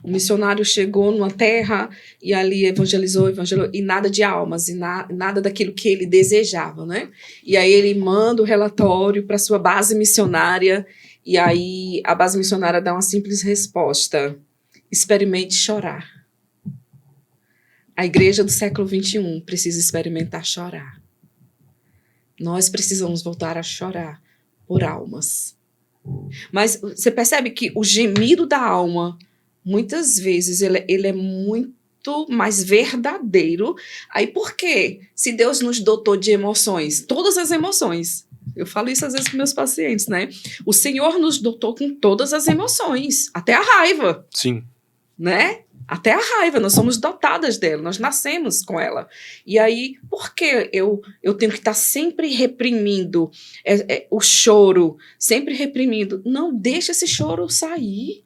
O missionário chegou numa terra e ali evangelizou, e nada de almas, e nada daquilo que ele desejava, né? E aí ele manda o relatório para sua base missionária, e aí a base missionária dá uma simples resposta: experimente chorar. A igreja do século XXI precisa experimentar chorar. Nós precisamos voltar a chorar por almas. Mas você percebe que o gemido da alma, muitas vezes, ele é muito mais verdadeiro. Aí por quê? Se Deus nos dotou de emoções, todas as emoções, eu falo isso às vezes com meus pacientes, né? O Senhor nos dotou com todas as emoções, até a raiva. Sim. Né? Até a raiva, nós somos dotadas dela, nós nascemos com ela. E aí, por que eu tenho que estar sempre reprimindo o choro, sempre reprimindo? Não, deixa esse choro sair.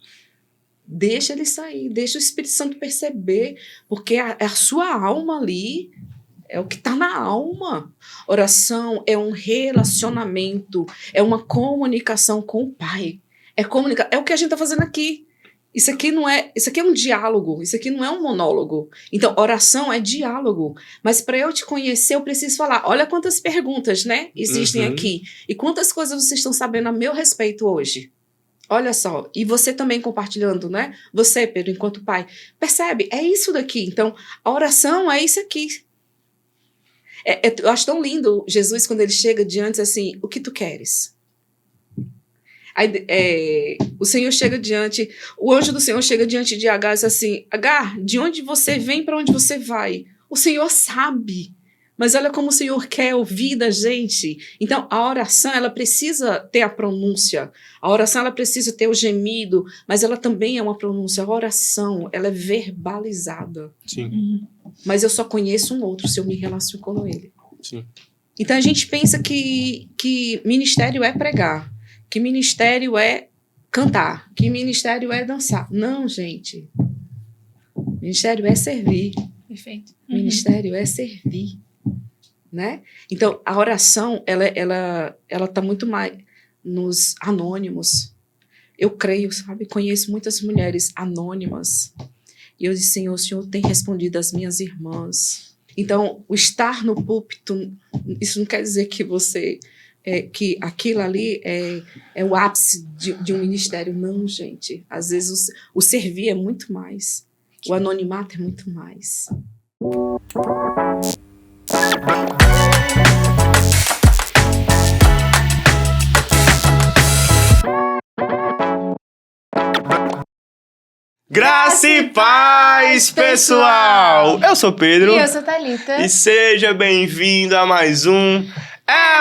Deixa ele sair, deixa o Espírito Santo perceber, porque a sua alma ali é o que está na alma. Oração é um relacionamento, é uma comunicação com o Pai. É o que a gente está fazendo aqui. Isso aqui é um diálogo, isso aqui não é um monólogo. Então, oração é diálogo. Mas para eu te conhecer, eu preciso falar, olha quantas perguntas, né, existem aqui. E quantas coisas vocês estão sabendo a meu respeito hoje. Olha só, e você também compartilhando, né? Você, Pedro, enquanto pai. Percebe? É isso daqui. Então, a oração é isso aqui. Eu acho tão lindo Jesus quando ele chega diante assim, o que tu queres? Aí, o anjo do Senhor chega diante de Agar e diz assim, Agar, de onde você vem, para onde você vai? O Senhor sabe, mas olha como o Senhor quer ouvir da gente. Então, a oração, ela precisa ter a pronúncia, a oração, ela precisa ter o gemido, mas ela também é uma pronúncia. A oração, ela é verbalizada. Sim. Mas eu só conheço um outro se eu me relaciono com ele. Sim. Então, a gente pensa que ministério é pregar, que ministério é cantar, que ministério é dançar. Não, gente. Ministério é servir. Perfeito. Ministério é servir. Né? Então, a oração, ela tá muito mais nos anônimos. Eu creio, sabe? Conheço muitas mulheres anônimas. E eu disse, Senhor, o Senhor tem respondido às minhas irmãs. Então, o estar no púlpito, isso não quer dizer que você... que aquilo ali é o ápice de um ministério. Não, gente. Às vezes o servir é muito mais. O anonimato é muito mais. Graça e paz, pessoal! Eu sou Pedro. E eu sou Thalita. E seja bem-vindo a mais um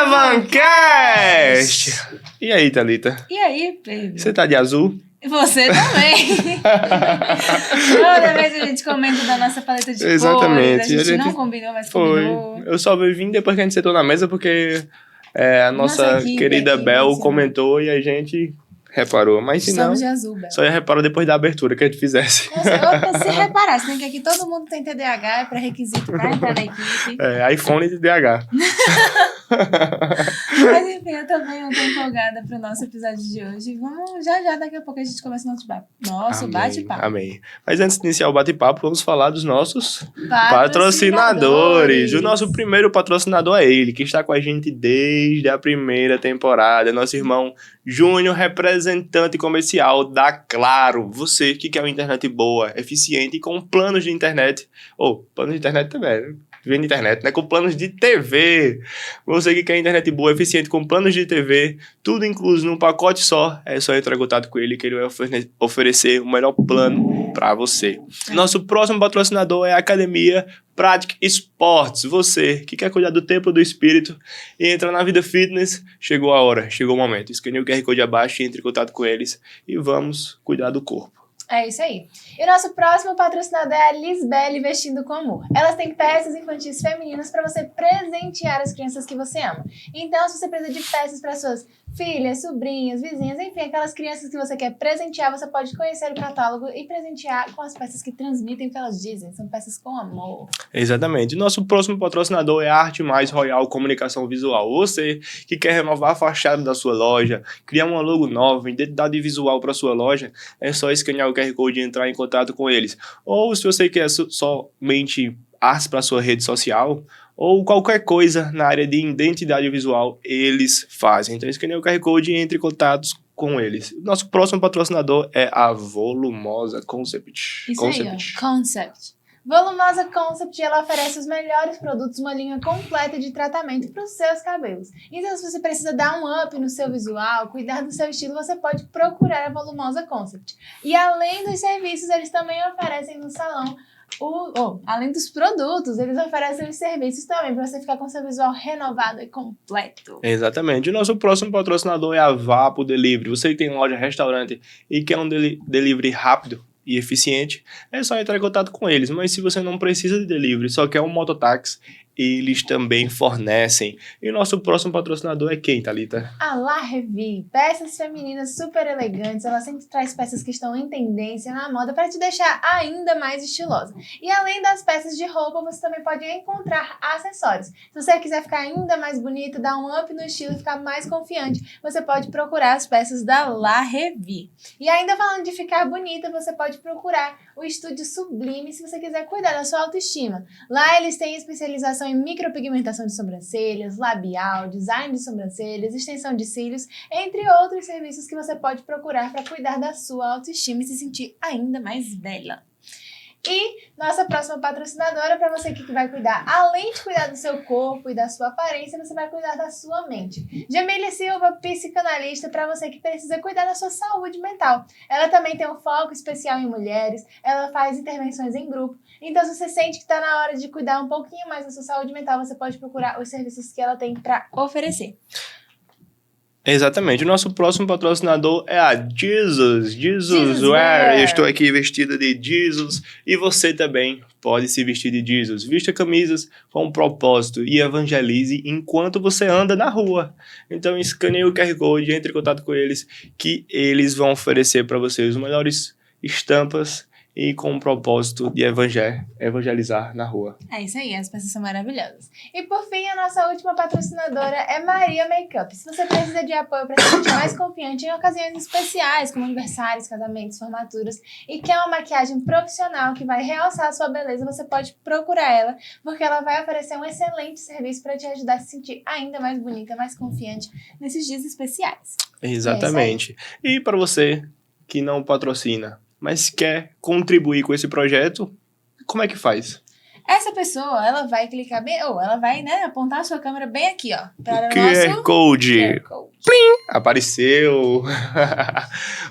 Evancast! E aí, Thalita? E aí, Pedro? Você tá de azul? Você também. Toda vez a gente comenta da nossa paleta de Exatamente. cores. A gente não combinou, mas combinou. Eu só vim depois que a gente sentou na mesa, porque a nossa querida Bel comentou e a gente reparou. Mas se não, Estamos de azul, Bel. só ia reparar depois da abertura que a gente fizesse. Se reparasse, né? Que aqui todo mundo tem TDAH, é pré-requisito pra entrar na equipe. iPhone de DH. Mas enfim, eu também tô empolgada pro nosso episódio de hoje. Vamos já, daqui a pouco a gente começa o nosso bate-papo. Amém. Mas antes de iniciar o bate-papo, vamos falar dos nossos Patrocinadores. O nosso primeiro patrocinador é ele, que está com a gente desde a primeira temporada. Nosso irmão Júnior, representante comercial da Claro. Você que quer uma internet boa, eficiente e com planos de internet. Planos de internet também, vendo internet, né? Com planos de TV. Você que quer internet boa, eficiente, com planos de TV, tudo incluso num pacote só, é só entrar em contato com ele que ele vai oferecer o melhor plano para você. Nosso próximo patrocinador é a Academia Prática Esportes. Você que quer cuidar do templo do espírito e entrar na vida fitness, chegou a hora, chegou o momento. Escaneie o QR Code abaixo e entre em contato com eles e vamos cuidar do corpo. É isso aí. E o nosso próximo patrocinador é a Lisbela Vestindo com Amor. Elas têm peças infantis femininas para você presentear as crianças que você ama. Então, se você precisa de peças para suas filhas, sobrinhas, vizinhas, enfim, aquelas crianças que você quer presentear, você pode conhecer o catálogo e presentear com as peças que transmitem o que elas dizem. São peças com amor. Exatamente. Nosso próximo patrocinador é a Arte Mais Royal Comunicação Visual. Você que quer renovar a fachada da sua loja, criar uma logo nova, identidade visual para sua loja, é só escanear o QR Code e entrar em contato com eles. Ou se você quer somente arte para sua rede social, ou qualquer coisa na área de identidade visual, eles fazem. Então escaneie o QR Code e entre em contato com eles. Nosso próximo patrocinador é a Volumosa Concept. Isso aí, ó. Concept. Volumosa Concept, ela oferece os melhores produtos, uma linha completa de tratamento para os seus cabelos. Então, se você precisa dar um up no seu visual, cuidar do seu estilo, você pode procurar a Volumosa Concept. E além dos serviços, eles também oferecem no salão além dos produtos, eles oferecem os serviços também, para você ficar com seu visual renovado e completo. Exatamente. O nosso próximo patrocinador é a Vapo Delivery. Você que tem loja, restaurante e quer um delivery rápido e eficiente, é só entrar em contato com eles. Mas se você não precisa de delivery, só quer um mototáxi, eles também fornecem. E o nosso próximo patrocinador é quem, Thalita? A La Revie. Peças femininas super elegantes. Ela sempre traz peças que estão em tendência na moda para te deixar ainda mais estilosa. E além das peças de roupa, você também pode encontrar acessórios. Se você quiser ficar ainda mais bonita, dar um up no estilo e ficar mais confiante, você pode procurar as peças da La Revie. E ainda falando de ficar bonita, você pode procurar o Estúdio Sublime se você quiser cuidar da sua autoestima. Lá eles têm especialização em micropigmentação de sobrancelhas, labial, design de sobrancelhas, extensão de cílios, entre outros serviços que você pode procurar para cuidar da sua autoestima e se sentir ainda mais bela. E nossa próxima patrocinadora, para você que vai cuidar, além de cuidar do seu corpo e da sua aparência, você vai cuidar da sua mente. Jamília Silva, psicanalista, para você que precisa cuidar da sua saúde mental. Ela também tem um foco especial em mulheres, ela faz intervenções em grupo. Então, se você sente que está na hora de cuidar um pouquinho mais da sua saúde mental, você pode procurar os serviços que ela tem para oferecer. Exatamente. O nosso próximo patrocinador é a Jesus Wear. Eu estou aqui vestida de Jesus e você também pode se vestir de Jesus. Vista camisas com um propósito e evangelize enquanto você anda na rua. Então escaneie o QR Code, entre em contato com eles que eles vão oferecer para você as melhores estampas e com o propósito de evangelizar na rua. É isso aí, as peças são maravilhosas. E por fim, a nossa última patrocinadora é Maria Makeup. Se você precisa de apoio para se sentir mais confiante em ocasiões especiais, como aniversários, casamentos, formaturas, e quer uma maquiagem profissional que vai realçar a sua beleza, você pode procurar ela, porque ela vai oferecer um excelente serviço para te ajudar a se sentir ainda mais bonita, mais confiante nesses dias especiais. Exatamente. E para você que não patrocina, mas quer contribuir com esse projeto, como é que faz? Essa pessoa, ela vai clicar bem, ou ela vai, apontar a sua câmera bem aqui, ó, para o QR Code. QR Code. Plim! Apareceu!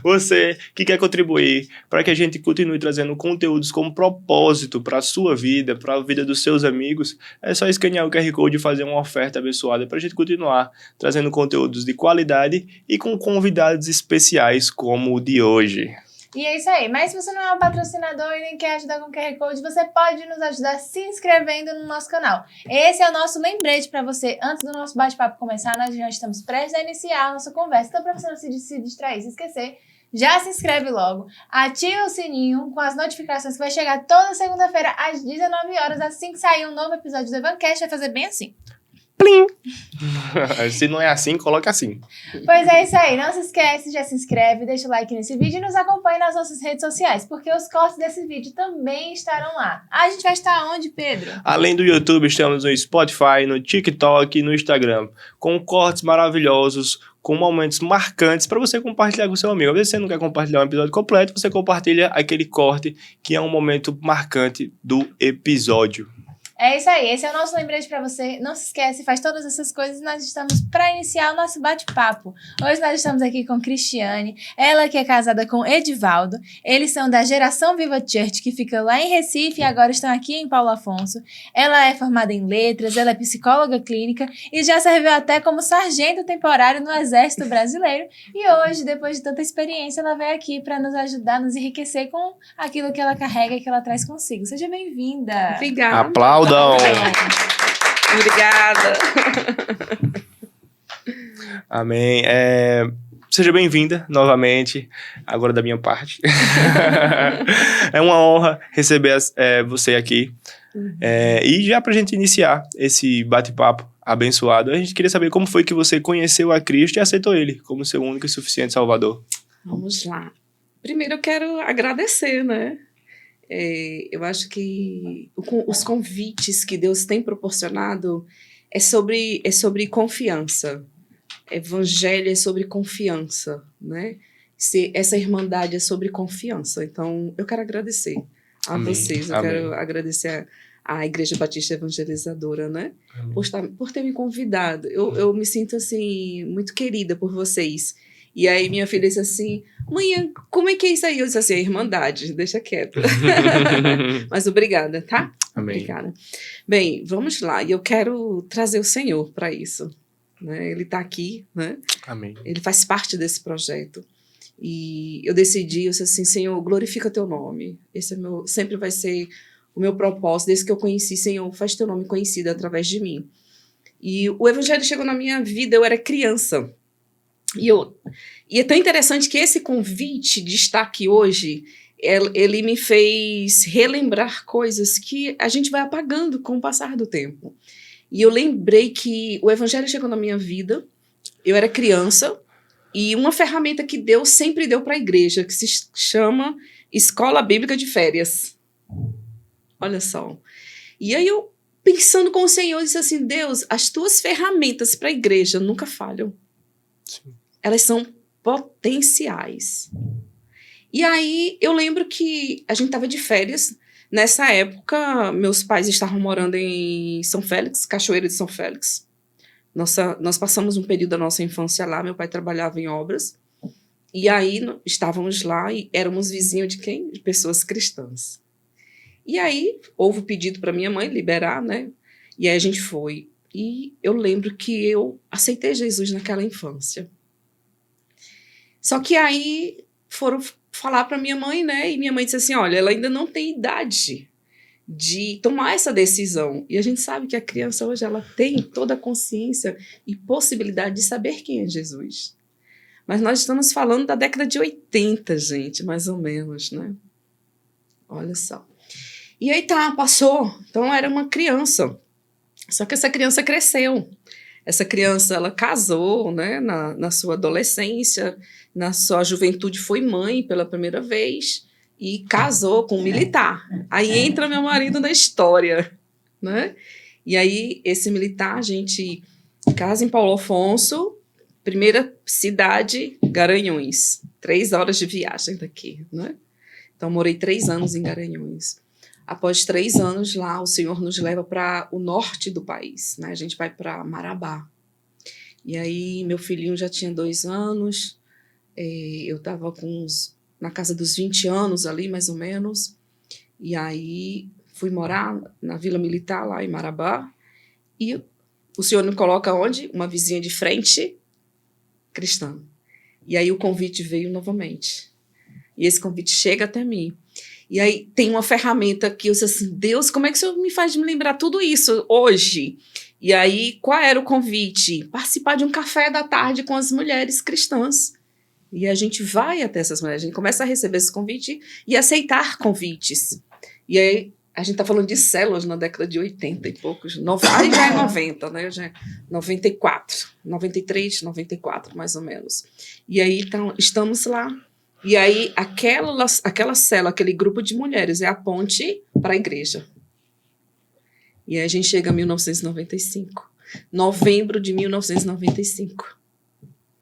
Você que quer contribuir para que a gente continue trazendo conteúdos com propósito para a sua vida, para a vida dos seus amigos, é só escanear o QR Code e fazer uma oferta abençoada para a gente continuar trazendo conteúdos de qualidade e com convidados especiais como o de hoje. E é isso aí. Mas se você não é um patrocinador e nem quer ajudar com o QR Code, você pode nos ajudar se inscrevendo no nosso canal. Esse é o nosso lembrete para você. Antes do nosso bate-papo começar, nós já estamos prestes a iniciar a nossa conversa. Então, para você não se distrair, se esquecer, já se inscreve logo. Ativa o sininho com as notificações que vai chegar toda segunda-feira às 19 horas. Assim que sair um novo episódio do Evancast, vai fazer bem assim. Plim! Se não é assim, coloca assim. Pois é isso aí, não se esquece, já se inscreve, deixa o like nesse vídeo e nos acompanhe nas nossas redes sociais, porque os cortes desse vídeo também estarão lá. A gente vai estar onde, Pedro? Além do YouTube, estamos no Spotify, no TikTok e no Instagram, com cortes maravilhosos, com momentos marcantes para você compartilhar com seu amigo. Às vezes você não quer compartilhar um episódio completo, você compartilha aquele corte que é um momento marcante do episódio. É isso aí, esse é o nosso lembrete pra você. Não se esquece, faz todas essas coisas. Nós estamos para iniciar o nosso bate-papo. Hoje nós estamos aqui com Cristiane, ela que é casada com Edivaldo. Eles são da Geração Viva Church, que fica lá em Recife e agora estão aqui em Paulo Afonso. Ela é formada em letras, ela é psicóloga clínica e já serviu até como sargento temporário no Exército Brasileiro. E hoje, depois de tanta experiência, ela veio aqui para nos ajudar, nos enriquecer com aquilo que ela carrega e que ela traz consigo. Seja bem-vinda. Obrigada. Aplaudam. Obrigada. Amém. Seja bem-vinda novamente, agora da minha parte. É uma honra receber você aqui. E já pra gente iniciar esse bate-papo abençoado, a gente queria saber como foi que você conheceu a Cristo e aceitou Ele como seu único e suficiente Salvador. Vamos lá. Primeiro eu quero agradecer, né? Eu acho que os convites que Deus tem proporcionado é sobre confiança. Evangelho é sobre confiança, né? Essa irmandade é sobre confiança. Então, eu quero agradecer a Amém. vocês. Eu quero agradecer à Igreja Batista Evangelizadora, né? Por ter me convidado. Eu me sinto, assim, muito querida por vocês. E aí minha filha disse assim, mãe, como é que é isso aí? Eu disse assim, é irmandade, deixa quieto. Mas obrigada, tá? Amém. Obrigada. Bem, vamos lá. E eu quero trazer o Senhor para isso. Né? Ele está aqui, né? Amém. Ele faz parte desse projeto. E eu decidi, eu disse assim, Senhor, glorifica teu nome. Esse sempre vai ser o meu propósito, desde que eu conheci, Senhor, faz teu nome conhecido através de mim. E o Evangelho chegou na minha vida, eu era criança. E é tão interessante que esse convite de estar aqui hoje, ele me fez relembrar coisas que a gente vai apagando com o passar do tempo. E eu lembrei que o Evangelho chegou na minha vida, eu era criança, e uma ferramenta que Deus sempre deu para a igreja, que se chama Escola Bíblica de Férias. Olha só. E aí eu, pensando com o Senhor, disse assim, Deus, as tuas ferramentas para a igreja nunca falham. Sim. Elas são potenciais. E aí eu lembro que a gente estava de férias. Nessa época, meus pais estavam morando em São Félix, Cachoeira de São Félix. Nós passamos um período da nossa infância lá, meu pai trabalhava em obras. E aí estávamos lá e éramos vizinhos de quem? De pessoas cristãs. E aí houve o pedido para minha mãe liberar, né? E aí a gente foi. E eu lembro que eu aceitei Jesus naquela infância. Só que aí foram falar para minha mãe, né? E minha mãe disse assim, olha, ela ainda não tem idade de tomar essa decisão. E a gente sabe que a criança hoje, ela tem toda a consciência e possibilidade de saber quem é Jesus. Mas nós estamos falando da década de 80, gente, mais ou menos, né? Olha só. E aí passou. Então era uma criança. Só que essa criança cresceu. Essa criança, ela casou, né, na sua adolescência, na sua juventude foi mãe pela primeira vez e casou com um militar. Aí entra meu marido na história, né? E aí esse militar, a gente casa em Paulo Afonso, primeira cidade, Garanhuns. 3 horas de viagem daqui, né? Então morei 3 anos em Garanhuns. Após 3 anos lá, o Senhor nos leva para o norte do país, né? A gente vai para Marabá. E aí, meu filhinho já tinha 2 anos, eu estava na casa dos 20 anos ali, mais ou menos. E aí, fui morar na Vila Militar, lá em Marabá. E o Senhor me coloca onde? Uma vizinha de frente, cristã. E aí, o convite veio novamente. E esse convite chega até mim. E aí tem uma ferramenta que eu disse assim, Deus, como é que o Senhor me faz me lembrar tudo isso hoje? E aí, qual era o convite? Participar de um café da tarde com as mulheres cristãs. E a gente vai até essas mulheres, a gente começa a receber esse convite e aceitar convites. E aí, a gente está falando de células na década de 80 e poucos. Aí já é 90, né? Já é 94, 93, 94, mais ou menos. E aí, então, estamos lá. E aí, aquela célula, aquele grupo de mulheres é a ponte para a igreja. E aí a gente chega em 1995. Novembro de 1995.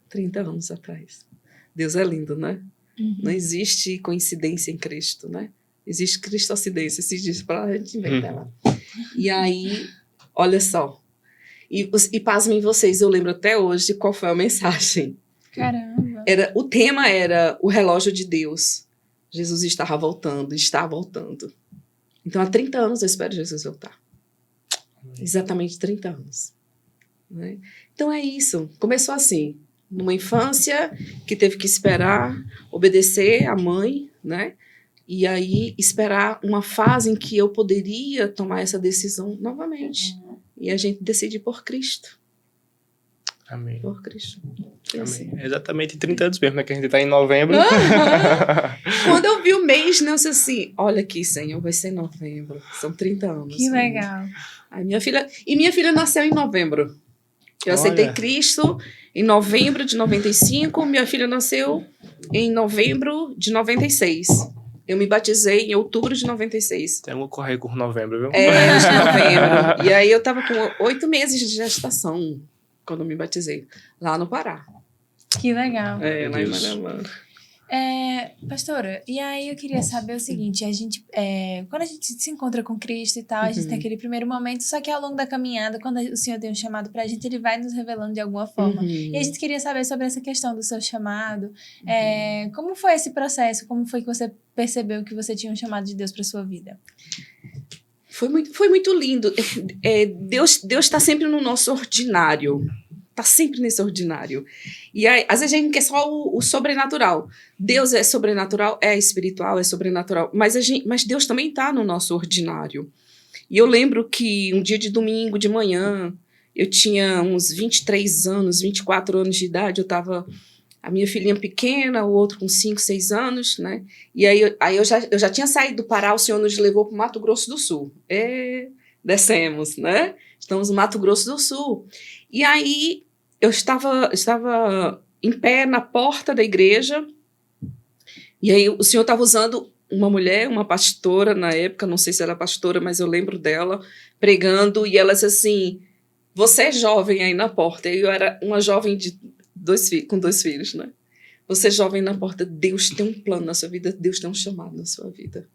30 anos atrás. Deus é lindo, né? Uhum. Não existe coincidência em Cristo, né? Existe cristocidência. Se diz para a gente inventar lá. E aí, olha só. E pasmem vocês, eu lembro até hoje qual foi a mensagem. Caramba. O tema era o relógio de Deus. Jesus estava voltando, está voltando. Então, há 30 anos eu espero Jesus voltar. Exatamente 30 anos. Né? Então, é isso. Começou assim, numa infância que teve que esperar, obedecer à mãe, né? E aí esperar uma fase em que eu poderia tomar essa decisão novamente. E a gente decide por Cristo. Amém. Por Cristo. Foi Amém. assim. É exatamente 30 anos mesmo, né? Que a gente tá em novembro. Quando eu vi o mês, né, eu disse assim, olha aqui, Senhor, vai ser em novembro. São 30 anos. Que Senhor. legal. Minha filha nasceu em novembro. Eu aceitei Olha. Cristo em novembro de 95. Minha filha nasceu em novembro de 96. Eu me batizei em outubro de 96. Tem um correio com novembro, viu? De novembro. E aí eu tava com 8 meses de gestação quando eu me batizei. Lá no Pará. Que legal. Lá em Deus. Marabá. Pastora, e aí eu queria saber o seguinte, quando a gente se encontra com Cristo e tal, a gente tem aquele primeiro momento, só que ao longo da caminhada, quando o Senhor tem um chamado pra gente, Ele vai nos revelando de alguma forma. E a gente queria saber sobre essa questão do seu chamado, como foi esse processo, como foi que você percebeu que você tinha um chamado de Deus pra sua vida? Foi muito lindo. Deus está sempre no nosso ordinário. Está sempre nesse ordinário. E aí, às vezes a gente quer só o sobrenatural. Deus é sobrenatural, é espiritual, é sobrenatural. Mas Deus também está no nosso ordinário. E eu lembro que um dia de domingo de manhã, eu tinha uns 23 anos, 24 anos de idade, a minha filhinha pequena, o outro com 5, 6 anos, né? E aí eu já tinha saído do Pará, o Senhor nos levou para o Mato Grosso do Sul. Descemos, né? Estamos no Mato Grosso do Sul. E aí eu estava em pé na porta da igreja, e aí o Senhor estava usando uma mulher, uma pastora na época, não sei se era pastora, mas eu lembro dela, pregando, e ela disse assim, você é jovem aí na porta. E eu era uma jovem com 2 filhos, né? Você é jovem na porta, Deus tem um plano na sua vida, Deus tem um chamado na sua vida.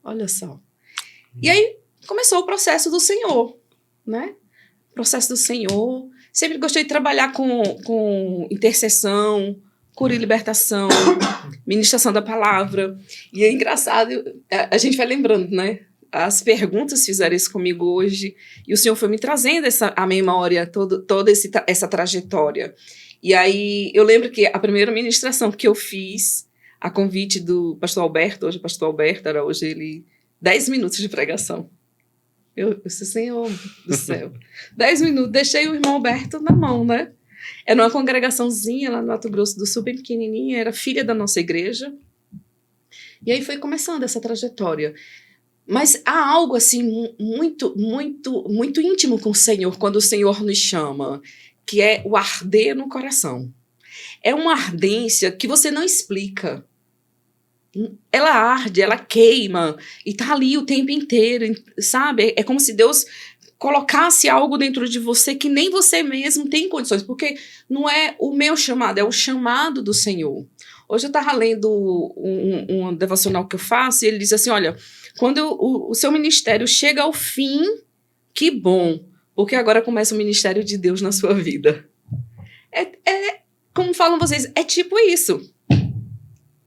Olha só. E aí começou o processo do Senhor, né? Processo do Senhor. Sempre gostei de trabalhar com intercessão, cura e libertação, ministração da palavra. E é engraçado, a gente vai lembrando, né? As perguntas fizeram isso comigo hoje, e o Senhor foi me trazendo à memória toda essa trajetória. E aí eu lembro que a primeira ministração que eu fiz, a convite do pastor Alberto, hoje o pastor Alberto, era hoje ele 10 minutos de pregação. Eu disse, Senhor do céu, 10 minutos, deixei o irmão Alberto na mão, né? Era uma congregaçãozinha lá no Mato Grosso do Sul, bem pequenininha, era filha da nossa igreja. E aí foi começando essa trajetória. Mas há algo assim muito, muito, muito íntimo com o Senhor, quando o Senhor nos chama, que é o arder no coração. É uma ardência que você não explica. Ela arde, ela queima, e tá ali o tempo inteiro, sabe? É como se Deus colocasse algo dentro de você que nem você mesmo tem condições, porque não é o meu chamado, é o chamado do Senhor. Hoje eu estava lendo um devocional que eu faço, e ele diz assim, olha, quando o seu ministério chega ao fim, que bom, porque agora começa o ministério de Deus na sua vida. Como falam vocês, é tipo isso.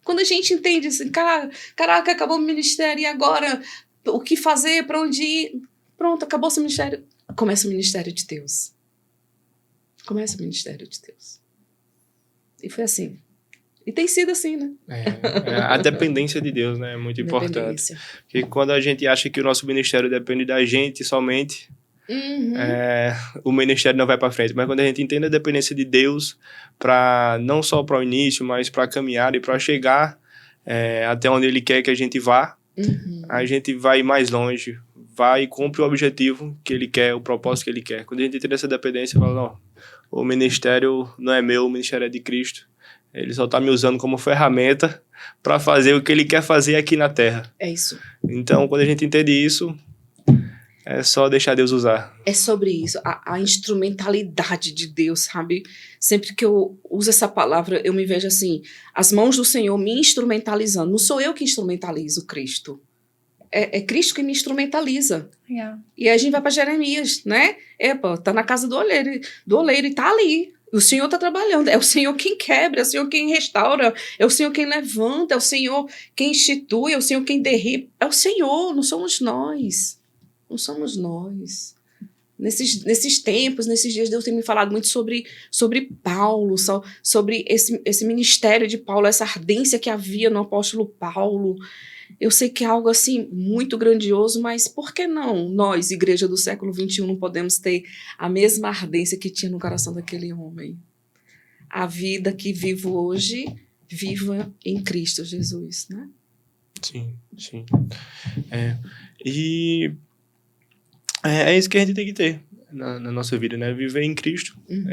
Quando a gente entende assim, caraca, acabou o ministério, e agora o que fazer, para onde ir? Pronto, acabou o seu ministério. Começa o ministério de Deus. Começa o ministério de Deus. E foi assim. E tem sido assim, né? A dependência de Deus, né? É muito importante. Porque quando a gente acha que o nosso ministério depende da gente somente, o ministério não vai para frente. Mas quando a gente entende a dependência de Deus, não só para o início, mas para a caminhada e para chegar até onde Ele quer que a gente vá, a gente vai mais longe, vai e cumpre o objetivo que Ele quer, o propósito que Ele quer. Quando a gente entende essa dependência, fala, não, o ministério não é meu, o ministério é de Cristo. Ele só está me usando como ferramenta para fazer o que Ele quer fazer aqui na Terra. É isso. Então, quando a gente entende isso, é só deixar Deus usar. É sobre isso, a instrumentalidade de Deus, sabe? Sempre que eu uso essa palavra, eu me vejo assim, as mãos do Senhor me instrumentalizando. Não sou eu que instrumentalizo Cristo. É Cristo que me instrumentaliza. Yeah. E aí a gente vai para Jeremias, né? Tá na casa do oleiro e tá ali. O Senhor tá trabalhando. É o Senhor quem quebra, é o Senhor quem restaura, é o Senhor quem levanta, é o Senhor quem institui, é o Senhor quem derriba. É o Senhor, não somos nós. Não somos nós. Nesses tempos, nesses dias, Deus tem me falado muito sobre Paulo, sobre esse ministério de Paulo, essa ardência que havia no apóstolo Paulo. Eu sei que é algo assim muito grandioso, mas por que não nós, igreja do século XXI, não podemos ter a mesma ardência que tinha no coração daquele homem? A vida que vivo hoje, viva em Cristo Jesus, né? Sim, sim. E é isso que a gente tem que ter na nossa vida, né? Viver em Cristo. Uhum.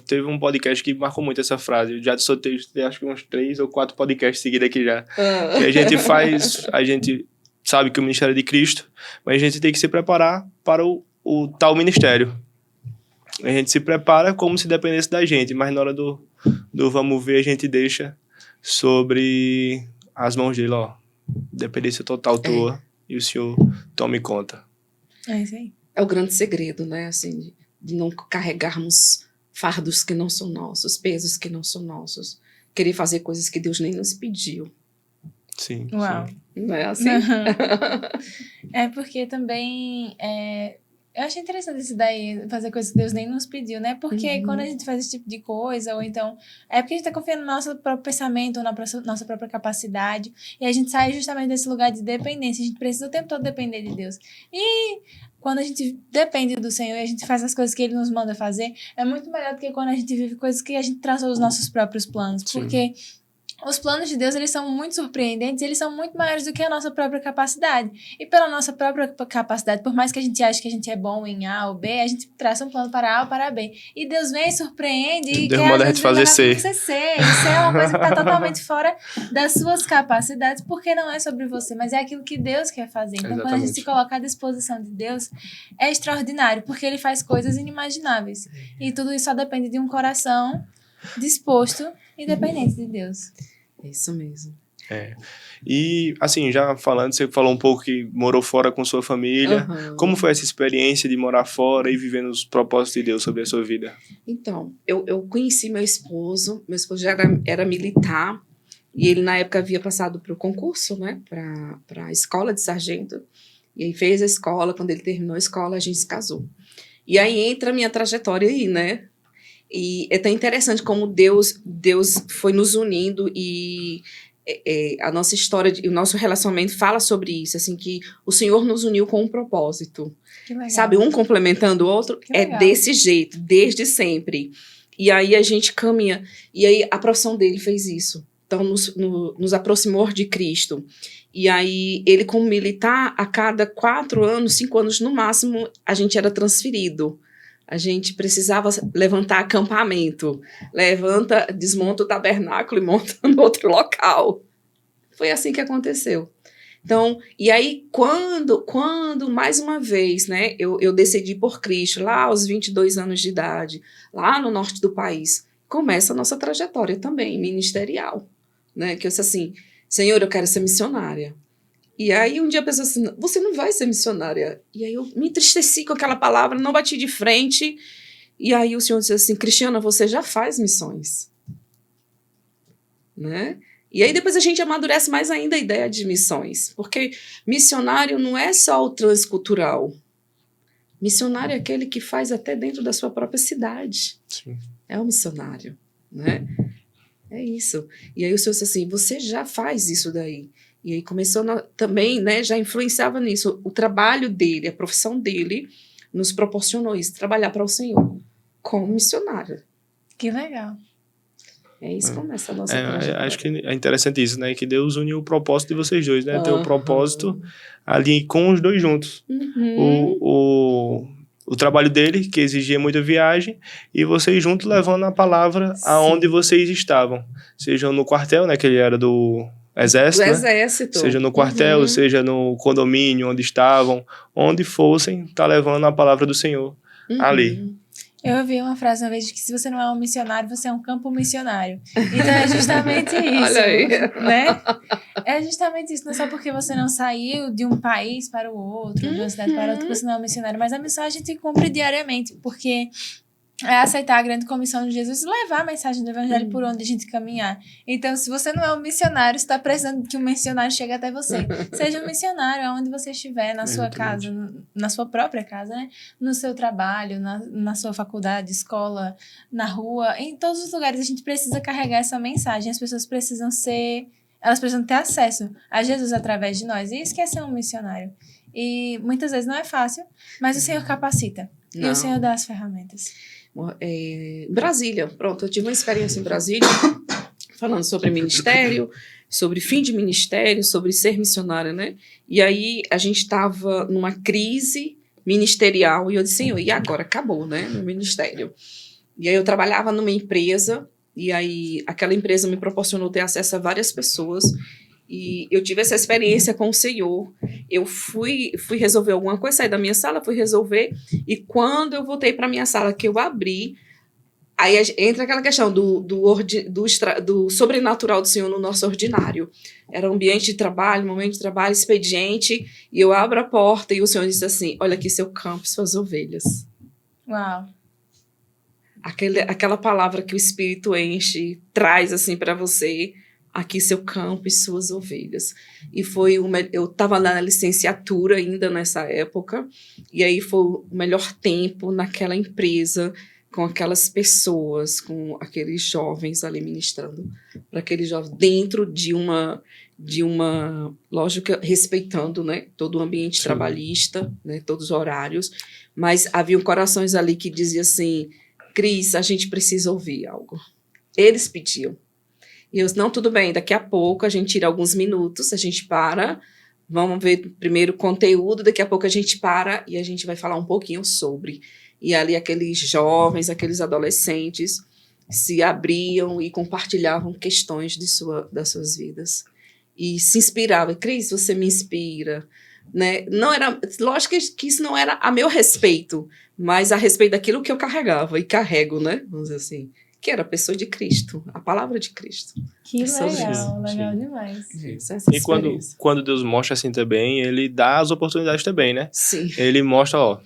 Teve um podcast que marcou muito essa frase. Eu já soltei, acho que uns 3 ou 4 podcasts seguidos aqui já. Que a gente sabe que o ministério é de Cristo, mas a gente tem que se preparar para o tal ministério. A gente se prepara como se dependesse da gente, mas na hora do vamos ver, a gente deixa sobre as mãos dele, ó. Dependência total tua, e o Senhor tome conta. É isso aí. É o grande segredo, né? Assim, de não carregarmos fardos que não são nossos, pesos que não são nossos. Querer fazer coisas que Deus nem nos pediu. Sim. Uau. Sim. Não é assim? É porque também... eu achei interessante isso daí, fazer coisas que Deus nem nos pediu, né? Porque quando a gente faz esse tipo de coisa, ou então... É porque a gente tá confiando no nosso próprio pensamento, ou na nossa própria capacidade. E a gente sai justamente desse lugar de dependência. A gente precisa o tempo todo depender de Deus. E quando a gente depende do Senhor e a gente faz as coisas que Ele nos manda fazer, é muito melhor do que quando a gente vive coisas que a gente traça os nossos próprios planos. Sim. Porque... os planos de Deus, eles são muito surpreendentes, eles são muito maiores do que a nossa própria capacidade. E pela nossa própria capacidade, por mais que a gente ache que a gente é bom em A ou B, a gente traça um plano para A ou para B. E Deus vem, surpreende e Deus quer manda às a gente vezes fazer levar pra você ser. Isso é uma coisa que está totalmente fora das suas capacidades, porque não é sobre você, mas é aquilo que Deus quer fazer. Então, quando a gente se coloca à disposição de Deus, é extraordinário, porque Ele faz coisas inimagináveis. E tudo isso só depende de um coração disposto e dependente de Deus. É isso mesmo. E, assim, já falando, você falou um pouco que morou fora com sua família. Como foi essa experiência de morar fora e viver nos propósitos de Deus sobre a sua vida? Então, eu conheci meu esposo já era militar, e ele na época havia passado para o concurso, né, para a escola de sargento, e aí fez a escola. Quando ele terminou a escola, a gente se casou. E aí entra a minha trajetória aí, né? E é tão interessante como Deus foi nos unindo, e a nossa história, o nosso relacionamento fala sobre isso, assim, que o Senhor nos uniu com um propósito. Que legal. Sabe, um complementando o outro. Que é legal. desse jeito, desde sempre. E aí a gente caminha, e aí a profissão dele fez isso. Então, nos aproximou de Cristo. E aí, ele como militar, a cada 4 anos, 5 anos no máximo, a gente era transferido. A gente precisava levantar acampamento. Desmonta o tabernáculo e monta no outro local. Foi assim que aconteceu. Então, e aí, quando mais uma vez, né, eu decidi por Cristo, lá aos 22 anos de idade, lá no norte do país, começa a nossa trajetória também, ministerial. Né, que eu disse assim, Senhor, eu quero ser missionária. E aí um dia a pessoa assim, você não vai ser missionária. E aí eu me entristeci com aquela palavra, não bati de frente. E aí o Senhor disse assim, Cristiana, você já faz missões. Né? E aí depois a gente amadurece mais ainda a ideia de missões. Porque missionário não é só o transcultural. Missionário é aquele que faz até dentro da sua própria cidade. Sim. É um missionário. Né? É isso. E aí o Senhor disse assim, você já faz isso daí. E aí começou também, né, já influenciava nisso. O trabalho dele, a profissão dele, nos proporcionou isso, trabalhar para o Senhor como missionário. Que legal. É isso que começa a nossa trajetória. Acho que é interessante isso, né? Que Deus uniu o propósito de vocês dois, né? Ter o propósito ali com os dois juntos. O trabalho dele, que exigia muita viagem, e vocês juntos levando a palavra aonde vocês estavam. Seja no quartel, né? Que ele era do Exército, do Exército. Seja no quartel, seja no condomínio onde estavam, onde fossem, tá levando a palavra do Senhor ali. Eu ouvi uma frase uma vez de que se você não é um missionário, você é um campo missionário. Então é justamente isso. Olha aí. Né? É justamente isso. Não é só porque você não saiu de um país para o outro, de uma cidade para outra, você não é um missionário. Mas a missão a gente cumpre diariamente, porque é aceitar a grande comissão de Jesus e levar a mensagem do evangelho por onde a gente caminhar. Então, se você não é um missionário, você está precisando que um missionário chegue até você. Seja um missionário aonde você estiver, na sua casa, na sua própria casa, né? No seu trabalho, na sua faculdade, escola, na rua, em todos os lugares a gente precisa carregar essa mensagem. As pessoas precisam ser elas precisam ter acesso a Jesus através de nós. E isso que é ser um missionário. E muitas vezes não é fácil, mas o Senhor capacita. E Não. o Senhor dá as ferramentas. Brasília, pronto, eu tive uma experiência em Brasília, falando sobre ministério, sobre fim de ministério, sobre ser missionária, né? E aí a gente estava numa crise ministerial e eu disse, Senhor, e agora? Acabou, né? No ministério. E aí eu trabalhava numa empresa e aí aquela empresa me proporcionou ter acesso a várias pessoas e eu tive essa experiência com o Senhor. Eu fui resolver alguma coisa, saí da minha sala, fui resolver e quando eu voltei para minha sala, que eu abri, aí entra aquela questão do sobrenatural do Senhor no nosso ordinário. Era um ambiente de trabalho, momento de trabalho, expediente, e eu abro a porta e o Senhor disse assim, olha aqui seu campo e suas ovelhas. Uau. Aquela palavra que o Espírito enche, traz assim para você, aqui seu campo e suas ovelhas. E eu estava na licenciatura ainda nessa época, e aí foi o melhor tempo naquela empresa, com aquelas pessoas, com aqueles jovens ali ministrando para aqueles jovens, dentro de uma lógica, respeitando, né, todo o ambiente trabalhista, né, todos os horários, mas haviam corações ali que diziam assim, Cris, a gente precisa ouvir algo. Eles pediam. E eu disse, não, tudo bem, daqui a pouco a gente tira alguns minutos, a gente para, vamos ver primeiro o conteúdo, daqui a pouco a gente para e a gente vai falar um pouquinho sobre. E ali aqueles jovens, aqueles adolescentes se abriam e compartilhavam questões das suas vidas. E se inspiravam. Cris, você me inspira. Né? Não era, lógico que isso não era a meu respeito, mas a respeito daquilo que eu carregava e carrego, né? Vamos dizer assim. Que era a pessoa de Cristo, a palavra de Cristo. Que Pessoa de legal, Cristo. legal demais. E quando Deus mostra assim também, ele dá as oportunidades também, né? Sim. Ele mostra, ó,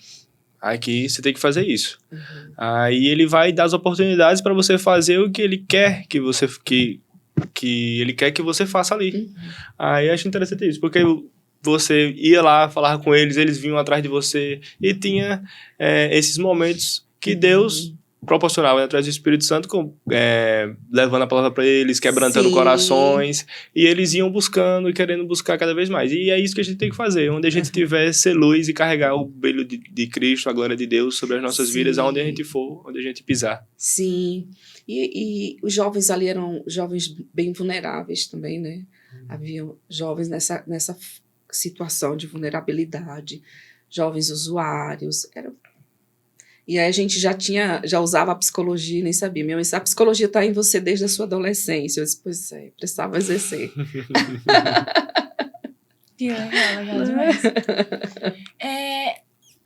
aqui você tem que fazer isso. Uhum. Aí ele vai dar as oportunidades para você fazer o que ele quer que você ele quer que você faça ali. Uhum. Aí eu acho interessante isso, porque você ia lá, falava com eles vinham atrás de você e tinha esses momentos que Deus proporcionava, né, através do Espírito Santo, levando a palavra para eles, quebrantando Sim. corações, e eles iam buscando e querendo buscar cada vez mais. E é isso que a gente tem que fazer, onde a gente tiver, ser luz e carregar o brilho de Cristo, a glória de Deus sobre as nossas Sim. vidas, aonde a gente for, onde a gente pisar. Sim. E os jovens ali eram jovens bem vulneráveis também, né? Haviam jovens nessa situação de vulnerabilidade, jovens usuários, e aí a gente já usava a psicologia, nem sabia. Minha mãe disse, a psicologia está em você desde a sua adolescência. Eu disse, pois precisava exercer. Que legal demais.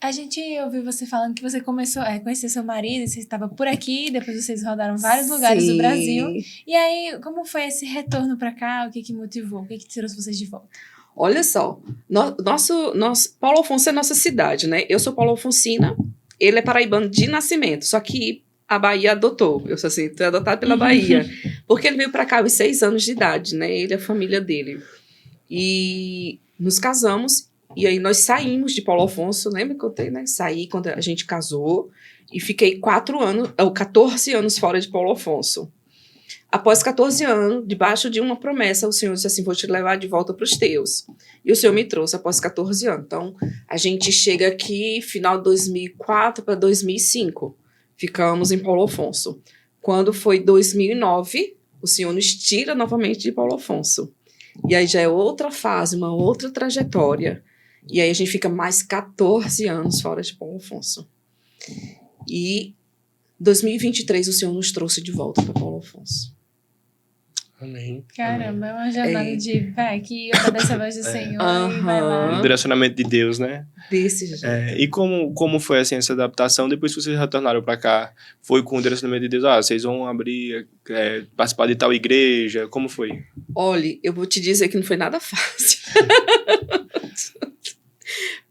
A gente ouviu você falando que você começou a conhecer seu marido, e você estava por aqui, depois vocês rodaram vários lugares do Brasil. E aí, como foi esse retorno para cá? O que motivou? O que trouxe vocês de volta? Olha só, Paulo Afonso é nossa cidade, né? Eu sou Paulo Afonsina, ele é paraibano de nascimento, só que a Bahia adotou. Eu sou assim, fui adotado pela Bahia. Porque ele veio para cá aos 6 anos de idade, né? Ele e a família dele. E nos casamos, e aí nós saímos de Paulo Afonso, lembra que eu contei, né? Saí quando a gente casou, e fiquei 14 anos fora de Paulo Afonso. Após 14 anos, debaixo de uma promessa, o Senhor disse assim, vou te levar de volta para os teus. E o Senhor me trouxe após 14 anos. Então, a gente chega aqui, final de 2004 para 2005. Ficamos em Paulo Afonso. Quando foi 2009, o Senhor nos tira novamente de Paulo Afonso. E aí já é outra fase, uma outra trajetória. E aí a gente fica mais 14 anos fora de Paulo Afonso. E 2023 o Senhor nos trouxe de volta para Paulo Afonso. Amém. Caramba, é uma jornada de que obedece a voz do Senhor e vai lá. Um direcionamento de Deus, né? Desse jeito. E como foi assim essa adaptação? Depois que vocês retornaram para cá, foi com o direcionamento de Deus? Vocês vão abrir, participar de tal igreja? Como foi? Olha, eu vou te dizer que não foi nada fácil.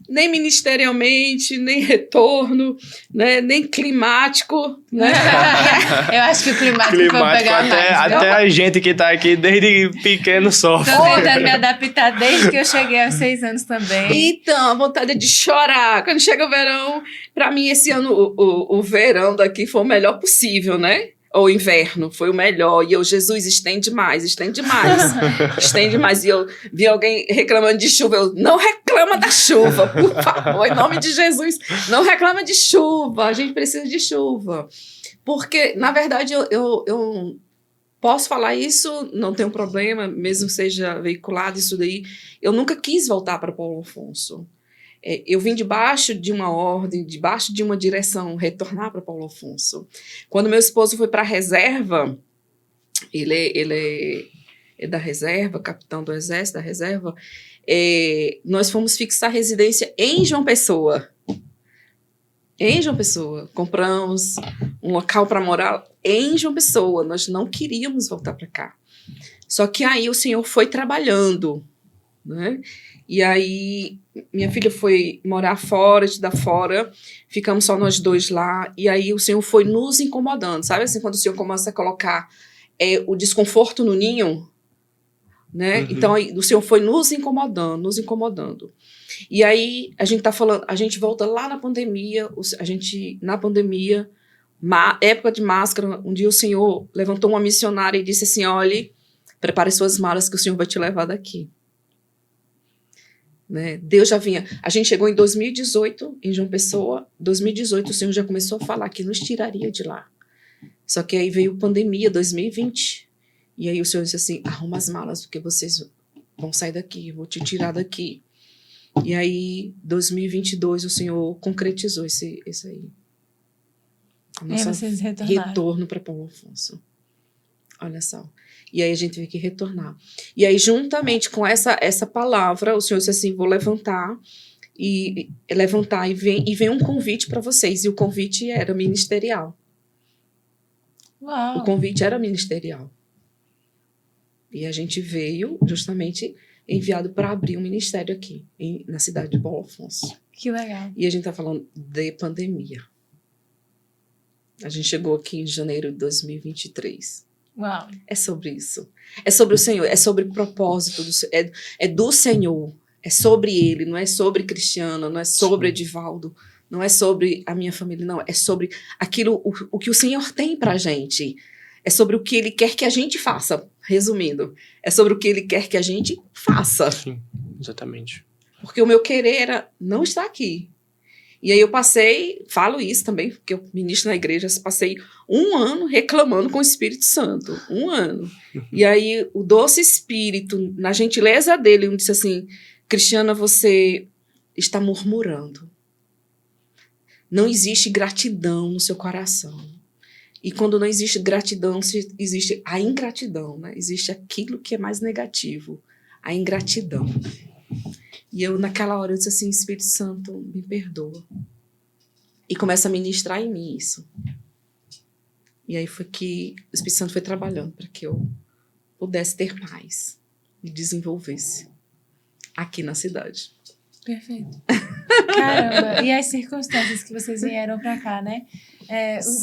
Nem ministerialmente, nem retorno, né? Nem climático, né? Eu acho que o climático foi pegar até a gente que tá aqui desde pequeno sofre. Tô tentando me adaptar desde que eu cheguei aos 6 anos também. Então, a vontade é de chorar. Quando chega o verão, pra mim esse ano o verão daqui foi o melhor possível, né? ou inverno, foi o melhor. E eu, Jesus, estende mais, estende mais, estende mais. E eu vi alguém reclamando de chuva, eu, não reclama da chuva, por favor, em nome de Jesus, não reclama de chuva, a gente precisa de chuva. Porque, na verdade, eu posso falar isso, não tem um problema, mesmo que seja veiculado isso daí. Eu nunca quis voltar para Paulo Afonso. Eu vim debaixo de uma ordem, debaixo de uma direção, retornar para Paulo Afonso. Quando meu esposo foi para a reserva, ele é da reserva, capitão do exército da reserva, nós fomos fixar residência em João Pessoa. Em João Pessoa. Compramos um local para morar em João Pessoa. Nós não queríamos voltar para cá. Só que aí o Senhor foi trabalhando, né? E aí minha filha foi morar fora, estudar fora, ficamos só nós dois lá, e aí o Senhor foi nos incomodando, sabe assim, quando o Senhor começa a colocar o desconforto no ninho, né? Uhum. Então aí, o Senhor foi nos incomodando. E aí a gente tá falando, a gente volta lá na pandemia, época de máscara, um dia o Senhor levantou uma missionária e disse assim, olhe, prepare suas malas que o Senhor vai te levar daqui. Né? Deus já vinha. A gente chegou em 2018 em João Pessoa. 2018 o Senhor já começou a falar que nos tiraria de lá. Só que aí veio pandemia 2020 e aí o Senhor disse assim, arruma as malas porque vocês vão sair daqui, eu vou te tirar daqui. E aí 2022 o Senhor concretizou esse aí. E vocês retornaram. Retorno para Paulo Afonso. Olha só. E aí a gente teve que retornar. E aí, juntamente com essa palavra, o Senhor disse assim, vou levantar e vem um convite para vocês. E o convite era ministerial. Uau. O convite era ministerial. E a gente veio justamente enviado para abrir um ministério aqui, na cidade de Paulo Afonso. Que legal. E a gente está falando de pandemia. A gente chegou aqui em janeiro de 2023. Uau. É sobre isso. É sobre o Senhor, é sobre o propósito, é do Senhor, é sobre Ele, não é sobre Cristiano, não é sobre Edivaldo, não é sobre a minha família, não, é sobre aquilo, o que o Senhor tem pra gente, é sobre o que Ele quer que a gente faça, resumindo, é sobre o que Ele quer que a gente faça. Sim, exatamente. Porque o meu querer era não estar aqui. E aí eu falo isso também, porque eu ministro na igreja, passei 1 ano reclamando com o Espírito Santo. 1 ano. E aí o doce Espírito, na gentileza dele, me disse assim, Cristiana, você está murmurando. Não existe gratidão no seu coração. E quando não existe gratidão, existe a ingratidão, né? Existe aquilo que é mais negativo, a ingratidão. E eu, naquela hora, eu disse assim, Espírito Santo, me perdoa. E começa a ministrar em mim isso. E aí foi que o Espírito Santo foi trabalhando para que eu pudesse ter mais e desenvolvesse aqui na cidade. Perfeito. Caramba, e as circunstâncias que vocês vieram para cá, né?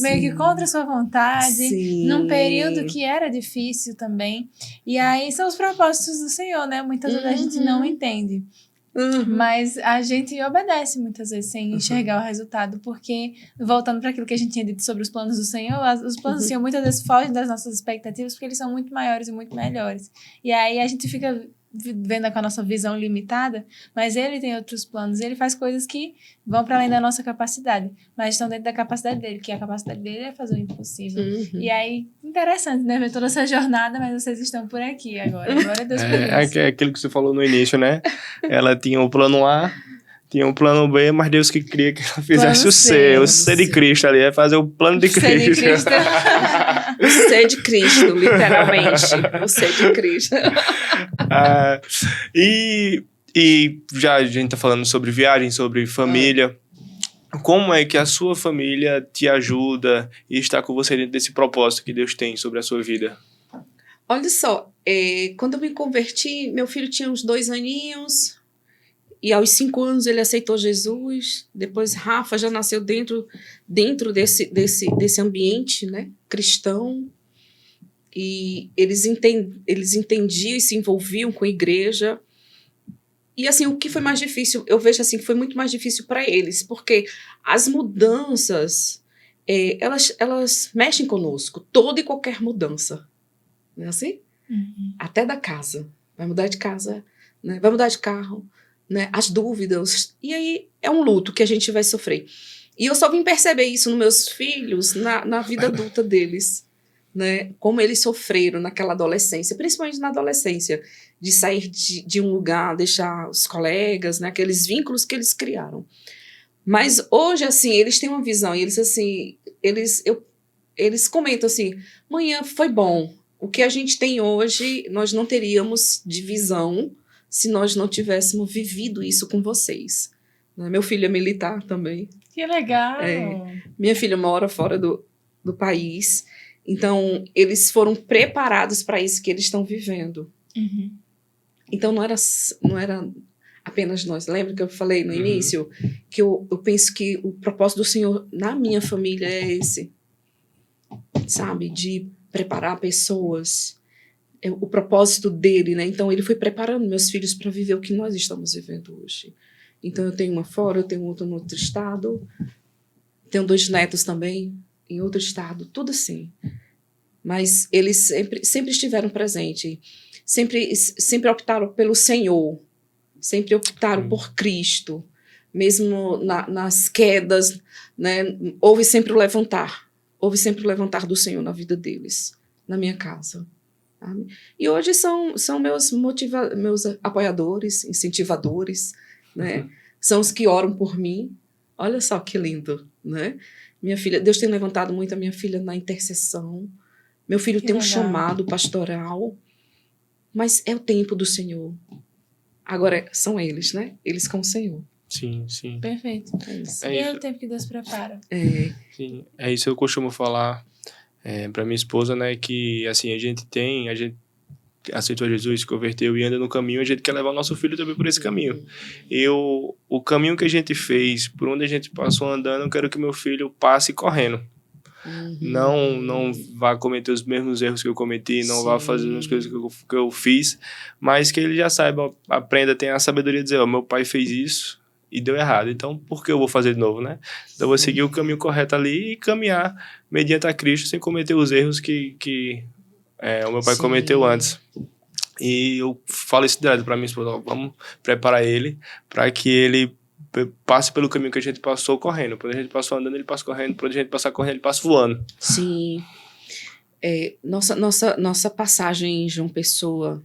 Meio que contra a sua vontade, Sim. Num período que era difícil também. E aí são os propósitos do Senhor, né? Muitas vezes a gente não entende. Mas a gente obedece muitas vezes sem enxergar o resultado, porque, voltando para aquilo que a gente tinha dito sobre os planos do Senhor, os planos do Senhor muitas vezes fogem das nossas expectativas, porque eles são muito maiores e muito melhores. E aí a gente fica vendo com a nossa visão limitada, mas ele tem outros planos, ele faz coisas que vão para além da nossa capacidade, mas estão dentro da capacidade dele, que a capacidade dele é fazer o impossível. E aí, interessante, né, ver toda essa jornada, mas vocês estão por aqui agora. Glória a Deus por isso. É aquilo que você falou no início, né? Ela tinha o plano A, tinha o plano B, mas Deus que queria que ela fizesse o C de Cristo ali, é fazer o plano de Cristo. C de Cristo. O C de Cristo, literalmente. O C de Cristo. E já a gente tá falando sobre viagem, sobre família. Como é que a sua família te ajuda e está com você dentro desse propósito que Deus tem sobre a sua vida? Olha só, quando eu me converti, meu filho tinha uns 2 aninhos, e aos 5 anos ele aceitou Jesus. Depois Rafa já nasceu dentro desse ambiente, né, cristão. E eles entendiam e se envolviam com a igreja. E assim, o que foi mais difícil, eu vejo assim, que foi muito mais difícil para eles, porque as mudanças elas mexem conosco, toda e qualquer mudança. Não é assim? Uhum. Até da casa. Vai mudar de casa, né? Vai mudar de carro, né? As dúvidas. E aí é um luto que a gente vai sofrer. E eu só vim perceber isso nos meus filhos na vida adulta deles, né? Como eles sofreram naquela adolescência, principalmente na adolescência, de sair de um lugar, deixar os colegas, né? Aqueles vínculos que eles criaram. Mas hoje, assim, eles têm uma visão, e eles, assim, eles comentam assim, manhã foi bom. O que a gente tem hoje, nós não teríamos de visão se nós não tivéssemos vivido isso com vocês. Né? Meu filho é militar também. Que legal! Minha filha mora fora do país. Então, eles foram preparados para isso que eles estão vivendo. Uhum. Então, não era apenas nós. Lembra que eu falei no início? Que eu penso que o propósito do Senhor na minha família é esse. Sabe? De preparar pessoas. O propósito dele, né? Então, ele foi preparando meus filhos para viver o que nós estamos vivendo hoje. Então, eu tenho uma fora, eu tenho outra no outro estado. Tenho 2 netos também em outro estado. Tudo assim. Mas eles sempre estiveram presentes. Sempre optaram pelo Senhor. Sempre optaram por Cristo. Mesmo nas quedas, né? Houve sempre o levantar. Houve sempre o levantar do Senhor na vida deles. Na minha casa. Sabe? E hoje são meus apoiadores, incentivadores, né? São os que oram por mim. Olha só que lindo, né? Minha filha, Deus tem levantado muito a minha filha na intercessão. Meu filho tem um chamado pastoral, mas é o tempo do Senhor. Agora são eles, né? Eles com o Senhor. Sim, sim. Perfeito. É isso. E é o tempo que Deus prepara. Sim, é isso que eu costumo falar para minha esposa, né? Que assim, a gente aceitou Jesus, se converteu e anda no caminho, a gente quer levar o nosso filho também por esse caminho. O caminho que a gente fez, por onde a gente passou andando, eu quero que meu filho passe correndo. Não vá cometer os mesmos erros que eu cometi, não vá fazer as mesmas coisas que eu fiz, mas que ele já saiba, aprenda, tenha a sabedoria de dizer, meu pai fez isso e deu errado, então por que eu vou fazer de novo, né? Então eu vou seguir o caminho correto ali e caminhar mediante a Cristo sem cometer os erros que o meu pai cometeu antes. E eu falo isso direto para minha esposa, vamos preparar ele para que ele passe pelo caminho que a gente passou correndo. Quando a gente passou andando, ele passa correndo. Quando a gente passar correndo, ele passa voando. Sim. Nossa passagem em João Pessoa,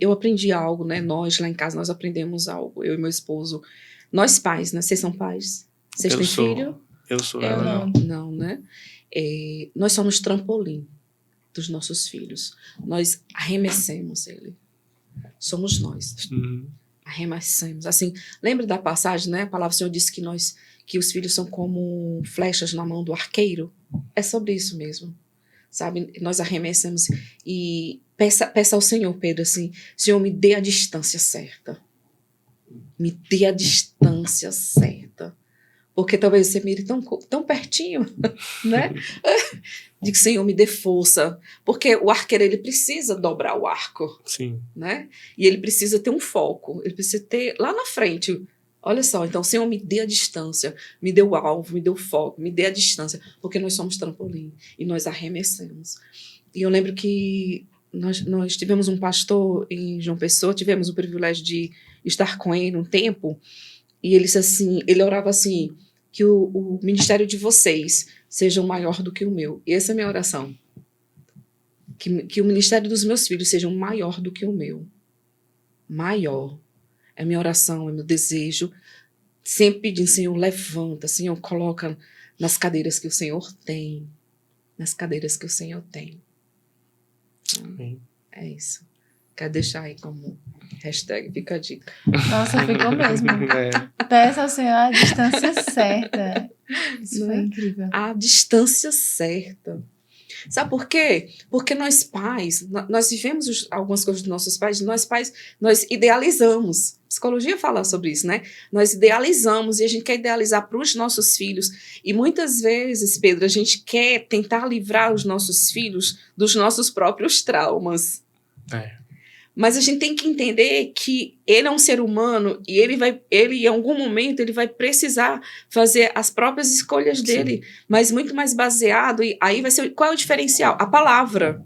eu aprendi algo, né? Nós lá em casa, nós aprendemos algo. Eu e meu esposo. Nós pais, né? Vocês são pais? Vocês têm filho? Eu sou. Eu ela não. Não, né? Nós somos trampolim dos nossos filhos. Nós arremessemos ele. Somos nós. Arremessemos. Assim, lembra da passagem, né? A palavra do Senhor disse que os filhos são como flechas na mão do arqueiro. É sobre isso mesmo. Sabe? Nós arremessemos e peça ao Senhor, Pedro, assim, Senhor, me dê a distância certa. Me dê a distância certa. Porque talvez você mire tão pertinho, né? De que, Senhor, me dê força. Porque o arqueiro, ele precisa dobrar o arco. Sim. Né? E ele precisa ter um foco. Ele precisa ter lá na frente. Olha só, então, Senhor, me dê a distância. Me dê o alvo, me dê o foco, me dê a distância. Porque nós somos trampolim. E nós arremessamos. E eu lembro que nós tivemos um pastor em João Pessoa, tivemos o privilégio de estar com ele um tempo. E ele orava assim, que o ministério de vocês seja maior do que o meu. E essa é a minha oração. Que o ministério dos meus filhos seja maior do que o meu. Maior. É minha oração, é meu desejo. Sempre pedindo, Senhor, levanta, Senhor, coloca nas cadeiras que o Senhor tem. Nas cadeiras que o Senhor tem. Amém. É isso. Quero deixar aí como hashtag, fica a dica. Nossa, ficou mesmo. Peça ao Senhor a distância certa. Isso foi incrível. A distância certa. Sabe por quê? Porque nós pais, nós vivemos algumas coisas dos nossos pais, nós idealizamos. Psicologia fala sobre isso, né? Nós idealizamos e a gente quer idealizar para os nossos filhos. E muitas vezes, Pedro, a gente quer tentar livrar os nossos filhos dos nossos próprios traumas. Mas a gente tem que entender que ele é um ser humano e ele em algum momento ele vai precisar fazer as próprias escolhas dele, mas muito mais baseado, e aí vai ser, qual é o diferencial? A palavra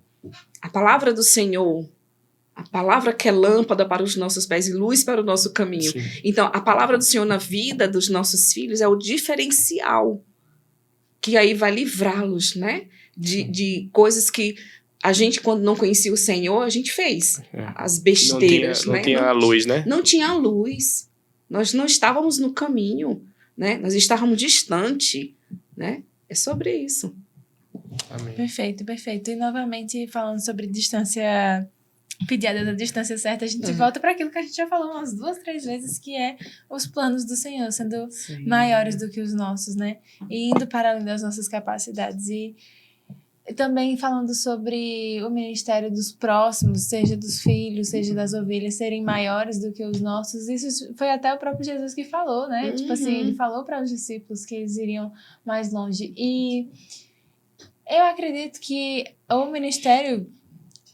do Senhor, a palavra que é lâmpada para os nossos pés e luz para o nosso caminho. Sim. Então, a palavra do Senhor na vida dos nossos filhos é o diferencial que aí vai livrá-los, né? De coisas que a gente, quando não conhecia o Senhor, a gente fez. As besteiras, não né? tinha a luz, né? Não tinha a luz. Nós não estávamos no caminho, né? Nós estávamos distante, né? É sobre isso. Amém. Perfeito, perfeito. E novamente, falando sobre distância, pedir a Deus a distância certa, a gente volta para aquilo que a gente já falou umas 2, 3 vezes, que é os planos do Senhor sendo maiores do que os nossos, né? E indo para além das nossas capacidades. E também falando sobre o ministério dos próximos, seja dos filhos, seja das ovelhas, serem maiores do que os nossos. Isso foi até o próprio Jesus que falou, né? Uhum. Tipo assim, ele falou para os discípulos que eles iriam mais longe. E eu acredito que o ministério,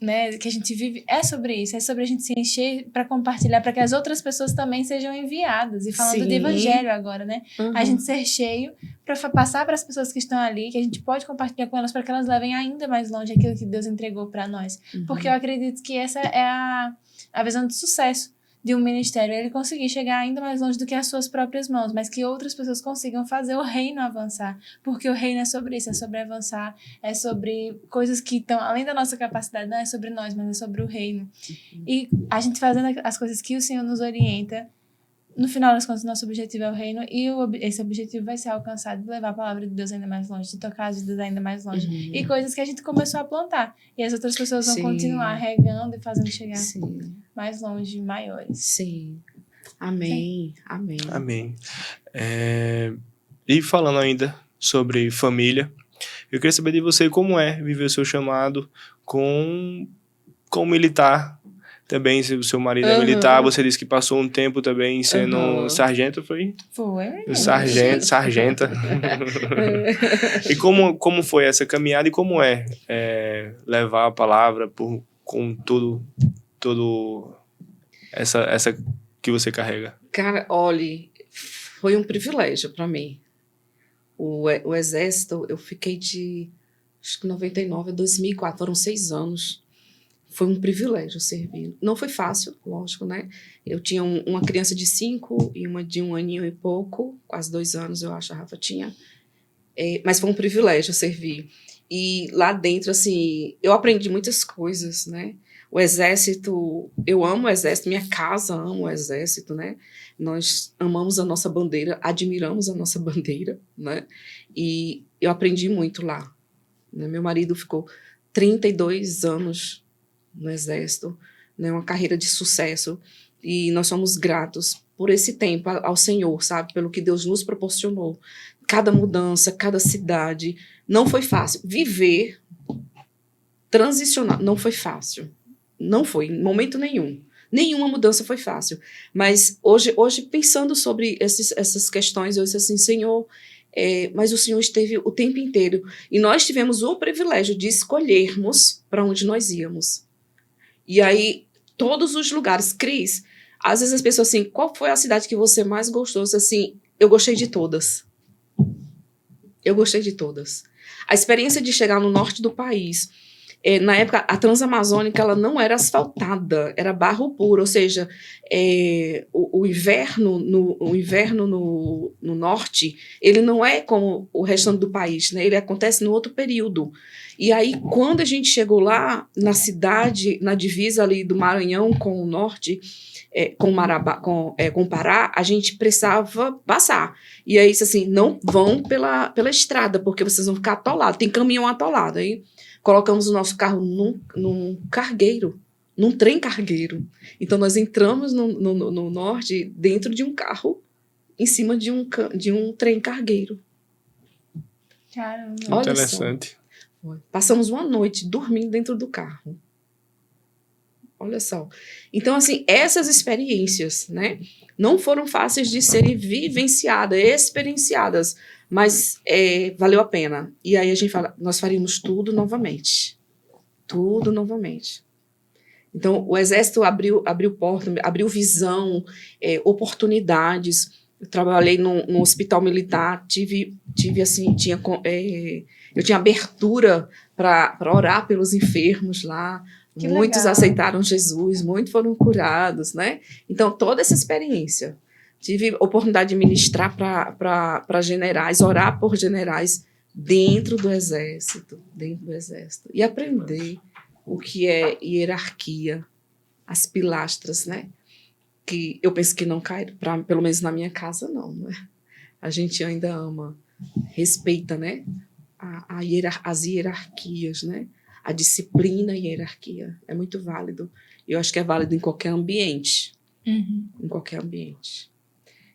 né, que a gente vive é sobre isso, é sobre a gente se encher para compartilhar, para que as outras pessoas também sejam enviadas. E falando Sim. de evangelho agora, né? Uhum. A gente ser cheio para passar para as pessoas que estão ali, que a gente pode compartilhar com elas para que elas levem ainda mais longe aquilo que Deus entregou para nós. Uhum. Porque eu acredito que essa é a visão de sucesso de um ministério, ele conseguir chegar ainda mais longe do que as suas próprias mãos, mas que outras pessoas consigam fazer o reino avançar, porque o reino é sobre isso, é sobre avançar, é sobre coisas que estão além da nossa capacidade, não é sobre nós, mas é sobre o reino. E a gente fazendo as coisas que o Senhor nos orienta, no final das contas, nosso objetivo é o reino, e esse objetivo vai ser alcançado de levar a palavra de Deus ainda mais longe, de tocar as vidas ainda mais longe. Uhum. E coisas que a gente começou a plantar. E as outras pessoas vão Sim. continuar regando e fazendo chegar Sim. mais longe, maiores. Sim. Amém. Amém. Amém. E falando ainda sobre família, eu queria saber de você como é viver o seu chamado com militar. Também, se o seu marido é militar, você disse que passou um tempo também sendo sargento, foi? Foi. Sargenta. E como foi essa caminhada e como levar a palavra com tudo essa que você carrega? Cara, olhe, foi um privilégio para mim. O exército, eu fiquei acho que 99 a 2004, foram 6 anos. Foi um privilégio servir. Não foi fácil, lógico, né? Eu tinha uma criança de 5 e uma de 1 aninho e pouco, quase 2 anos, eu acho, a Rafa tinha. Mas foi um privilégio servir. E lá dentro, assim, eu aprendi muitas coisas, né? O exército, eu amo o exército, minha casa ama o exército, né? Nós amamos a nossa bandeira, admiramos a nossa bandeira, né? E eu aprendi muito lá. Né? Meu marido ficou 32 anos no exército, né, uma carreira de sucesso, e nós somos gratos por esse tempo ao Senhor, sabe, pelo que Deus nos proporcionou. Cada mudança, cada cidade, não foi fácil. Viver, transicionar, não foi fácil. Não foi, em momento nenhum. Nenhuma mudança foi fácil. Mas hoje pensando sobre essas questões, eu disse assim, Senhor, mas o Senhor esteve o tempo inteiro, e nós tivemos o privilégio de escolhermos para onde nós íamos. E aí, todos os lugares, Cris, às vezes as pessoas assim, qual foi a cidade que você mais gostou? Assim, eu gostei de todas. Eu gostei de todas. A experiência de chegar no norte do país, na época, a Transamazônica, ela não era asfaltada, era barro puro, ou seja, o inverno no norte, ele não é como o restante do país, né? Ele acontece no outro período. E aí, quando a gente chegou lá, na cidade, na divisa ali do Maranhão com o norte, com o Pará, a gente precisava passar. E aí, disse assim, não vão pela estrada, porque vocês vão ficar atolados. Tem caminhão atolado. Aí colocamos o nosso carro num cargueiro, num trem cargueiro. Então, nós entramos no norte dentro de um carro, em cima de um trem cargueiro. Caramba. Olha interessante. Só. Passamos uma noite dormindo dentro do carro. Olha só. Então, assim, essas experiências, né, não foram fáceis de serem vivenciadas, experienciadas, mas valeu a pena. E aí a gente fala, nós faríamos tudo novamente. Tudo novamente. Então, o Exército abriu porta, abriu visão, oportunidades. Eu trabalhei num hospital militar, tive assim, eu tinha abertura para orar pelos enfermos lá. Que Muitos legal. aceitaram Jesus, muitos foram curados, né? Então, toda essa experiência. Tive oportunidade de ministrar para generais, orar por generais dentro do exército. E aprender o que é hierarquia, as pilastras, né? Que eu penso que não cai, pelo menos na minha casa, não, né? A gente ainda ama, respeita, né? As hierarquias, né? A disciplina e a hierarquia é muito válido. Eu acho que é válido em qualquer ambiente. Em qualquer ambiente.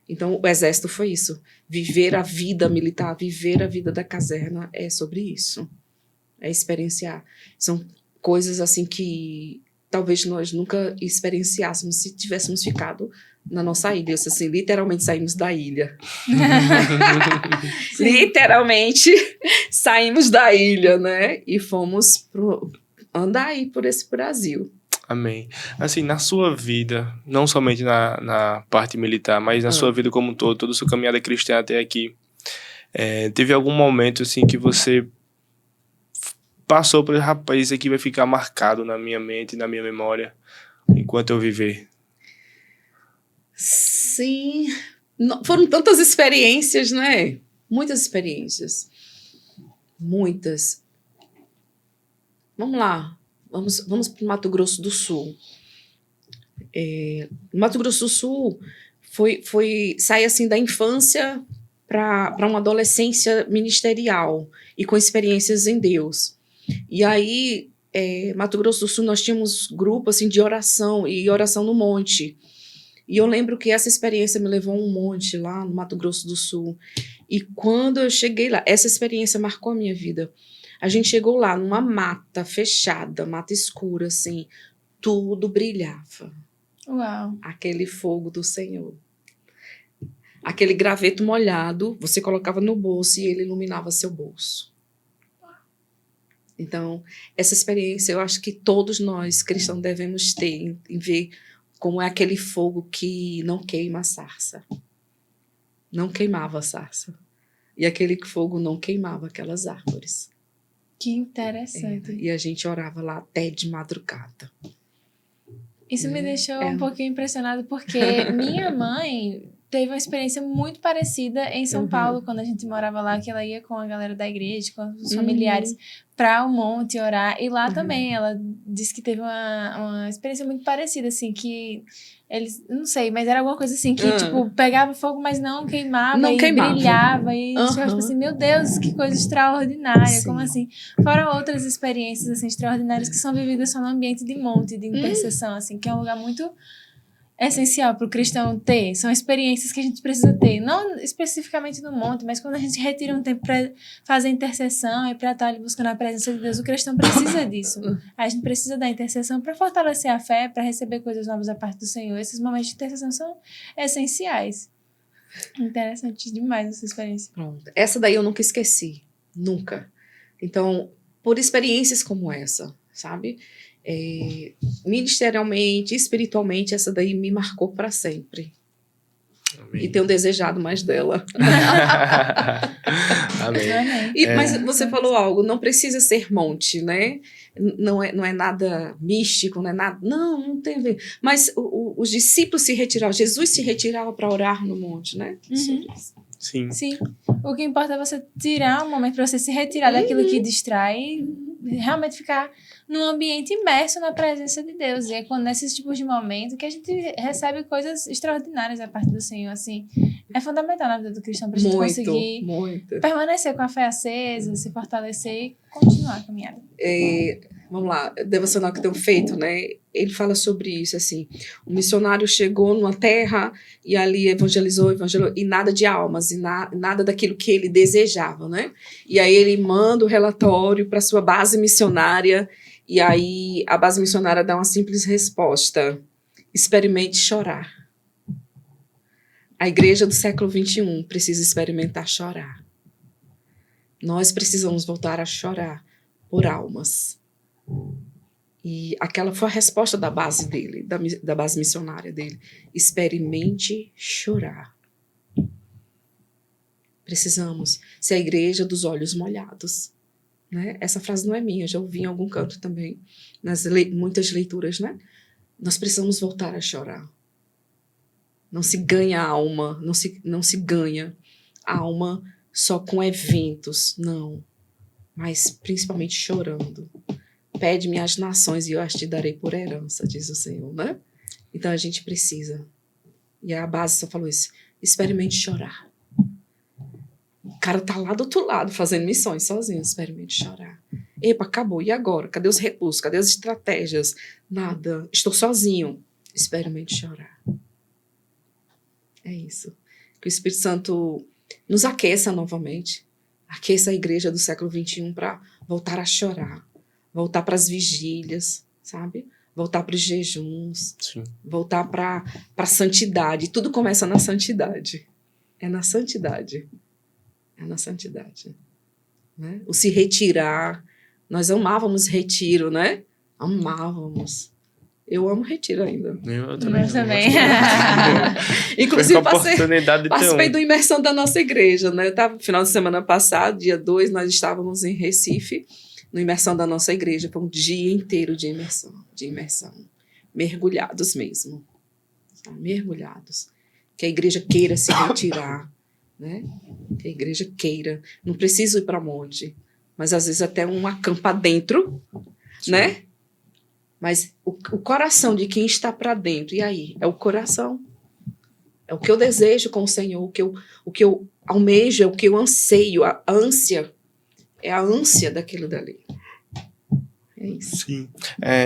Então, o Exército foi isso. Viver a vida militar, viver a vida da caserna é sobre isso. É experienciar. São coisas assim que talvez nós nunca experienciássemos se tivéssemos ficado na nossa ilha. Assim, literalmente saímos da ilha. Literalmente saímos da ilha, né? E fomos andar aí por esse Brasil. Amém. Assim, na sua vida, não somente na parte militar, mas na sua vida como um todo, toda a sua caminhada cristã até aqui, teve algum momento assim que você passou por, rapaz, isso aqui vai ficar marcado na minha mente, na minha memória, enquanto eu viver? Sim. Foram tantas experiências, né? Muitas experiências. Muitas. Vamos lá. Vamos para o Mato Grosso do Sul. Mato Grosso do Sul sai assim da infância para uma adolescência ministerial e com experiências em Deus. E aí, Mato Grosso do Sul, nós tínhamos grupo assim, de oração e oração no monte. E eu lembro que essa experiência me levou a um monte lá no Mato Grosso do Sul. E quando eu cheguei lá, essa experiência marcou a minha vida. A gente chegou lá numa mata fechada, mata escura, assim, tudo brilhava. Uau. Aquele fogo do Senhor. Aquele graveto molhado, você colocava no bolso e ele iluminava seu bolso. Então, essa experiência eu acho que todos nós cristãos devemos ter, em ver como é aquele fogo que não queima a sarça. Não queimava a sarça. E aquele fogo não queimava aquelas árvores. Que interessante. E a gente orava lá até de madrugada. Isso me deixou um pouquinho impressionado, porque minha mãe teve uma experiência muito parecida em São Paulo, quando a gente morava lá, que ela ia com a galera da igreja, com os familiares, para o monte orar. E lá também, ela disse que teve uma experiência muito parecida, assim, que eles, não sei, mas era alguma coisa assim, que, tipo, pegava fogo, mas não queimava, brilhava, e tipo assim, meu Deus, que coisa extraordinária, Sim. como assim? Fora outras experiências, assim, extraordinárias que são vividas só no ambiente de monte, de intercessão, assim, que é um lugar muito essencial para o cristão ter. São experiências que a gente precisa ter, não especificamente no monte, mas quando a gente retira um tempo para fazer intercessão e para estar ali buscando a presença de Deus, o cristão precisa disso. A gente precisa da intercessão para fortalecer a fé, para receber coisas novas da parte do Senhor. Esses momentos de intercessão são essenciais. Interessante demais essa experiência. Pronto. Essa daí eu nunca esqueci. Nunca. Então, por experiências como essa, sabe? Ministerialmente, espiritualmente, essa daí me marcou para sempre. Amém. E tenho desejado mais dela. Amém. Mas você falou algo, não precisa ser monte, né? Não é nada místico, não é nada. Não tem a ver. Mas os discípulos se retiravam, Jesus se retirava para orar no monte, né? Sim. O que importa é você tirar um momento para você se retirar daquilo que distrai e realmente ficar num ambiente imerso na presença de Deus. E é quando nesses tipos de momentos que a gente recebe coisas extraordinárias da parte do Senhor, assim. É fundamental na vida do cristão para a gente conseguir permanecer com a fé acesa, se fortalecer e continuar a caminhada. Vamos lá, o devocional que tenho feito, né? Ele fala sobre isso, assim. O missionário chegou numa terra e ali evangelizou, e nada de almas, e nada daquilo que ele desejava, né? E aí ele manda o relatório para sua base missionária, e aí a base missionária dá uma simples resposta: experimente chorar. A igreja do século XXI precisa experimentar chorar. Nós precisamos voltar a chorar por almas. E aquela foi a resposta da base dele, da base missionária dele. Experimente chorar. Precisamos ser a igreja dos olhos molhados. Né? Essa frase não é minha, já ouvi em algum canto também, muitas leituras, né? Nós precisamos voltar a chorar. Não se ganha a alma, não se ganha a alma só com eventos, não. Mas principalmente chorando. Pede-me as nações e eu as te darei por herança, diz o Senhor, né? Então a gente precisa. E a base só falou isso. Experimente chorar. O cara tá lá do outro lado fazendo missões sozinho. Experimente chorar. Epa, acabou. E agora? Cadê os recursos? Cadê as estratégias? Nada. Estou sozinho. Experimente chorar. É isso. Que o Espírito Santo nos aqueça novamente. Aqueça a igreja do século XXI para voltar a chorar. Voltar para as vigílias, sabe? Voltar para os jejuns. Sim. Voltar para a santidade. Tudo começa na santidade. É na santidade. É na santidade. Né? O se retirar. Nós amávamos retiro, né? Amávamos. Eu amo retiro ainda. Eu também. Inclusive, participei da imersão da nossa igreja. Né? Eu tava, final de semana passado, dia 2, nós estávamos em Recife, na imersão da nossa igreja. Foi um dia inteiro de imersão. Mergulhados mesmo. Mergulhados. Que a igreja queira se retirar. Né? Que a igreja queira. Não preciso ir para monte, mas às vezes até um acampa dentro, sim, né? Mas o coração de quem está para dentro, e aí? É o coração. É o que eu desejo com o Senhor, o que eu almejo, é o que eu anseio, a ânsia. É a ânsia daquilo dali. É isso. Sim.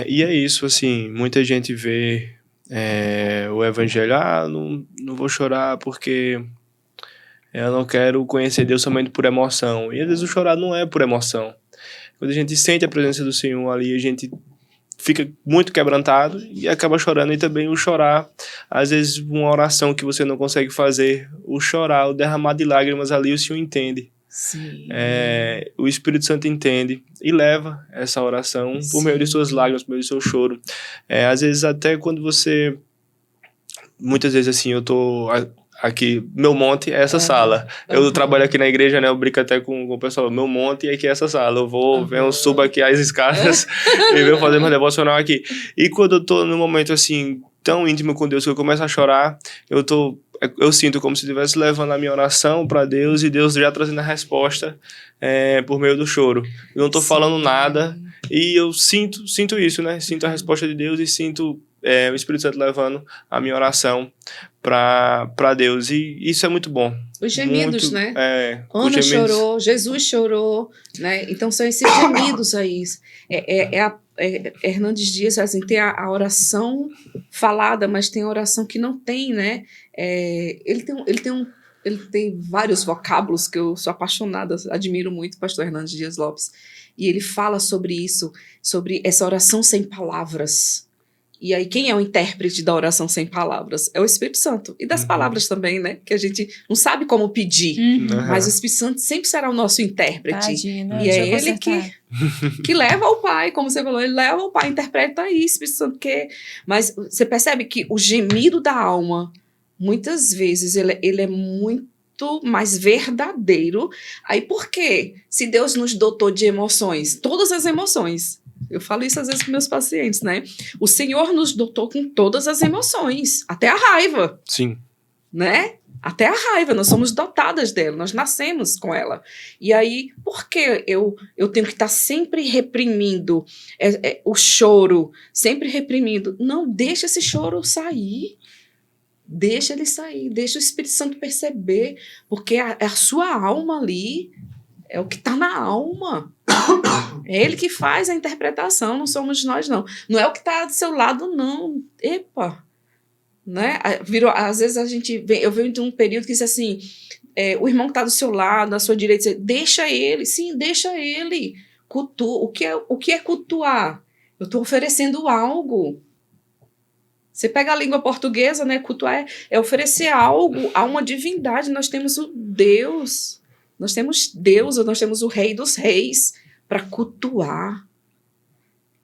E é isso, assim, muita gente vê o evangelho, não vou chorar porque eu não quero conhecer Deus somente por emoção. E às vezes o chorar não é por emoção. Quando a gente sente a presença do Senhor ali, a gente fica muito quebrantado e acaba chorando. E também o chorar, às vezes uma oração que você não consegue fazer, o chorar, o derramar de lágrimas ali, o Senhor entende. Sim. O Espírito Santo entende e leva essa oração por meio de suas lágrimas, por meio do seu choro. Às vezes até quando você... Muitas vezes assim, eu tô... Aqui, meu monte é essa sala. Eu trabalho aqui na igreja, né? Eu brinco até com o pessoal. Meu monte é aqui essa sala. Eu vou, eu subo aqui as escadas e venho fazer meu devocional aqui. E quando eu tô num momento assim, tão íntimo com Deus, que eu começo a chorar, eu sinto como se estivesse levando a minha oração para Deus e Deus já trazendo a resposta por meio do choro. Eu não tô falando nada e eu sinto isso, né? Sinto a resposta de Deus e sinto o Espírito Santo levando a minha oração para Deus. E isso é muito bom. Os gemidos, muito, né? Ana chorou, Jesus chorou, né? Então são esses gemidos aí. Hernandes Dias, assim, tem a oração falada, mas tem a oração que não tem, né? Ele tem vários vocábulos que eu sou apaixonada, admiro muito o pastor Hernandes Dias Lopes. E ele fala sobre isso, sobre essa oração sem palavras. E aí, quem é o intérprete da oração sem palavras? É o Espírito Santo. E das palavras também, né? Que a gente não sabe como pedir. Mas o Espírito Santo sempre será o nosso intérprete. Tadinho, e é ele que leva ao Pai, como você falou. Ele leva ao Pai, interpreta aí, Espírito Santo. Mas você percebe que o gemido da alma, muitas vezes, ele é muito mais verdadeiro. Aí, por quê? Se Deus nos dotou de emoções, todas as emoções... Eu falo isso às vezes com meus pacientes, né? O Senhor nos dotou com todas as emoções, até a raiva. Sim. Né? Até a raiva, nós somos dotadas dela, nós nascemos com ela. E aí, por que eu tenho que estar sempre reprimindo o choro, sempre reprimindo? Não, deixa esse choro sair. Deixa ele sair, deixa o Espírito Santo perceber, porque a sua alma ali é o que está na alma. É ele que faz a interpretação, não somos nós, não. Não é o que está do seu lado, não. Epa! Né? Às vezes eu venho de um período que diz assim, o irmão que está do seu lado, à sua direita, deixa ele. Sim, deixa ele. O que é cultuar? Eu estou oferecendo algo. Você pega a língua portuguesa, né? Cultuar é oferecer algo a uma divindade. Nós temos o Deus. Nós temos Deus, nós temos o Rei dos Reis para cultuar,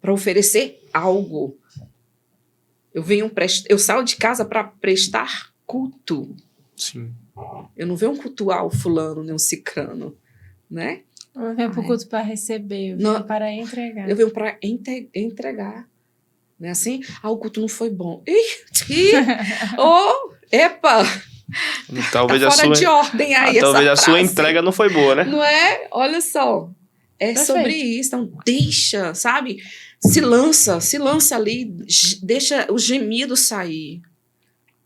para oferecer algo. Eu saio de casa para prestar culto. Sim. Eu não venho cultuar o fulano nem o cicrano, né? Eu venho pro culto para receber, eu venho para entregar. Eu venho para entregar. Não é assim? O culto não foi bom. Epa! Talvez tá fora de ordem aí talvez essa a sua frase. entrega não foi boa, né? Não é? Olha só. É Perfeito. sobre isso. Então, deixa, sabe? Se lança ali, deixa o gemido sair.